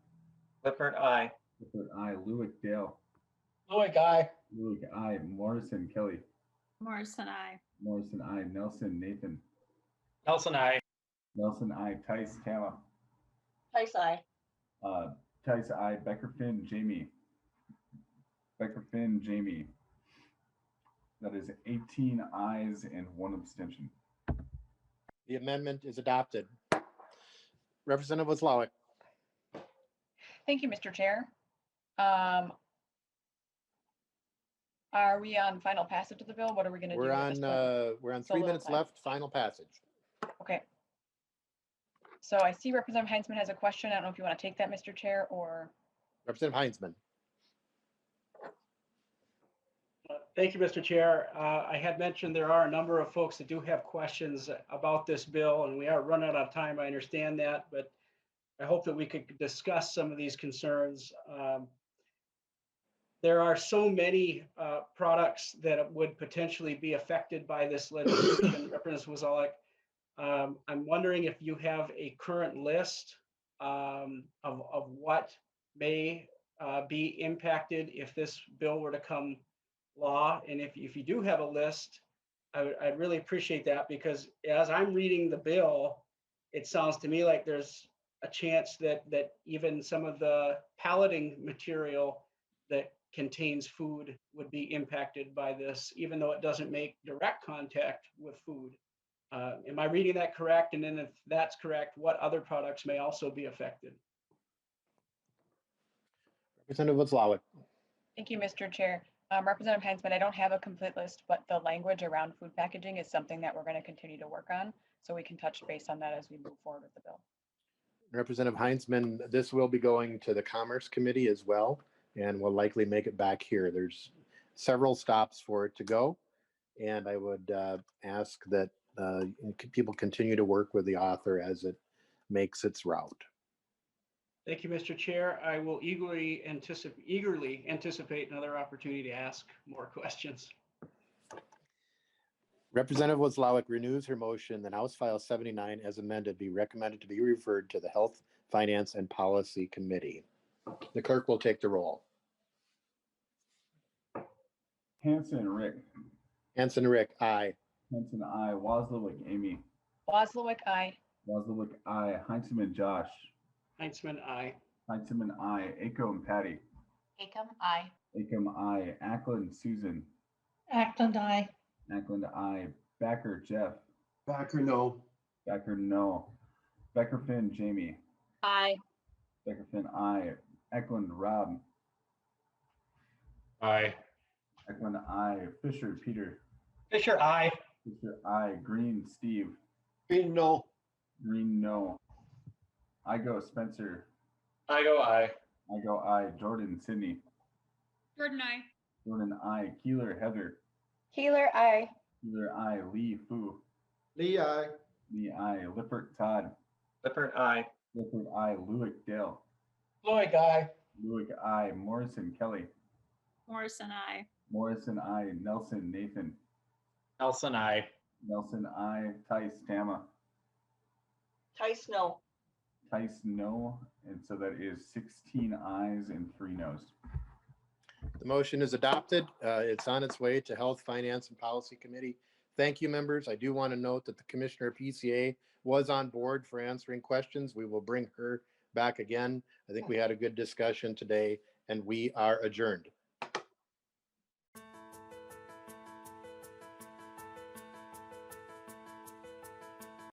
Lippert, aye. Lippert, aye. Lewick, Dale. Lewick, aye. Lewick, aye. Morrison, Kelly. Morrison, aye. Morrison, aye. Nelson, Nathan. Nelson, aye. Nelson, aye. Tice, Tama. Tice, aye. Tice, aye. Becker, Finn, Jamie. Becker, Finn, Jamie. That is 18 ayes and 1 abstention. The amendment is adopted. Representative Wazlawik. Thank you, Mr. Chair. Are we on final passage of the bill? What are we going to do? We're at this point? we're on Still a 3 little minutes time. left, final passage. Okay. So I see Representative Heinzman has a question. I don't know if you want to take that, Mr. Chair, or Representative Heinzman. Thank you, Mr. Chair. I had mentioned there are a number of folks that do have questions about this bill, and we are running out of time. I understand that, but I hope that we could discuss some of these concerns. There are so many products that would potentially be affected by this legislation. Representative Wazlawik, I'm wondering if you have a current list of what may be impacted if this bill were to come law. And if you do have a list, I'd really appreciate that, because as I'm reading the bill, it sounds to me like there's a chance that even some of the palleting material that contains food would be impacted by this, even though it doesn't make direct contact with food. Am I reading that correct? And then if that's correct, what other products may also be affected? Representative Wazlawik. thank you, Mr. Chair. Representative Heinzman, I don't have a complete list, but the language around food packaging is something that we're going to continue to work on. So we can touch base on that as we move forward with the bill. Representative Heinzman, this will be going to the Commerce Committee as well, and will likely make it back here. There's several stops for it to go, and I would ask that people continue to work with the author as it makes its route. Thank you, Mr. Chair. I will eagerly anticipate another opportunity to ask more questions. Representative Wazlawik renews her motion that House File 79 as amended be recommended to be referred to the Health, Finance, and Policy Committee. The clerk will take the roll. Hanson, Rick. Hanson, Rick, aye. Hanson, aye. Wazlawik, Amy. Wazlawik, aye. Wazlawik, aye. Heinzman, Josh. Heinzman, aye. Heinzman, aye. Acom, Patty. Acom, aye. Acom, aye. Ackland, Susan. Ackland, aye. Ackland, aye. Backer, Jeff. Backer, no. Backer, no. Becker, Finn, Jamie. Aye. Becker, Finn, aye. Eklund, Rob. Aye. Eklund, aye. Fisher, Peter. Fisher, aye. Fisher, aye. Green, Steve. Green, no. Green, no. I go, Spencer. I go aye. I go, aye. Jordan, Sydney. Jordan, I. Jordan, aye. Keeler, Heather. Healer, aye. Keeler, aye. Lee, Fu. Lee, aye. Lee, aye. Lippert, Todd. Lippert, aye. Lippert, aye. Lewick, Dale. Loic, aye. Loic, aye. Morrison, Kelly. Morrison, I. Morrison, aye. Nelson, Nathan. Nelson, I. Nelson, aye. Tice, Tama. Tice, no. Tice, no. And so that is 16 ayes and 3 noes. The motion is adopted. It's on its way to Health, Finance, and Policy Committee. Thank you, members. I do want to note that the Commissioner of PCA was on board for answering questions. We will bring her back again. I think we had a good discussion today, and we are adjourned.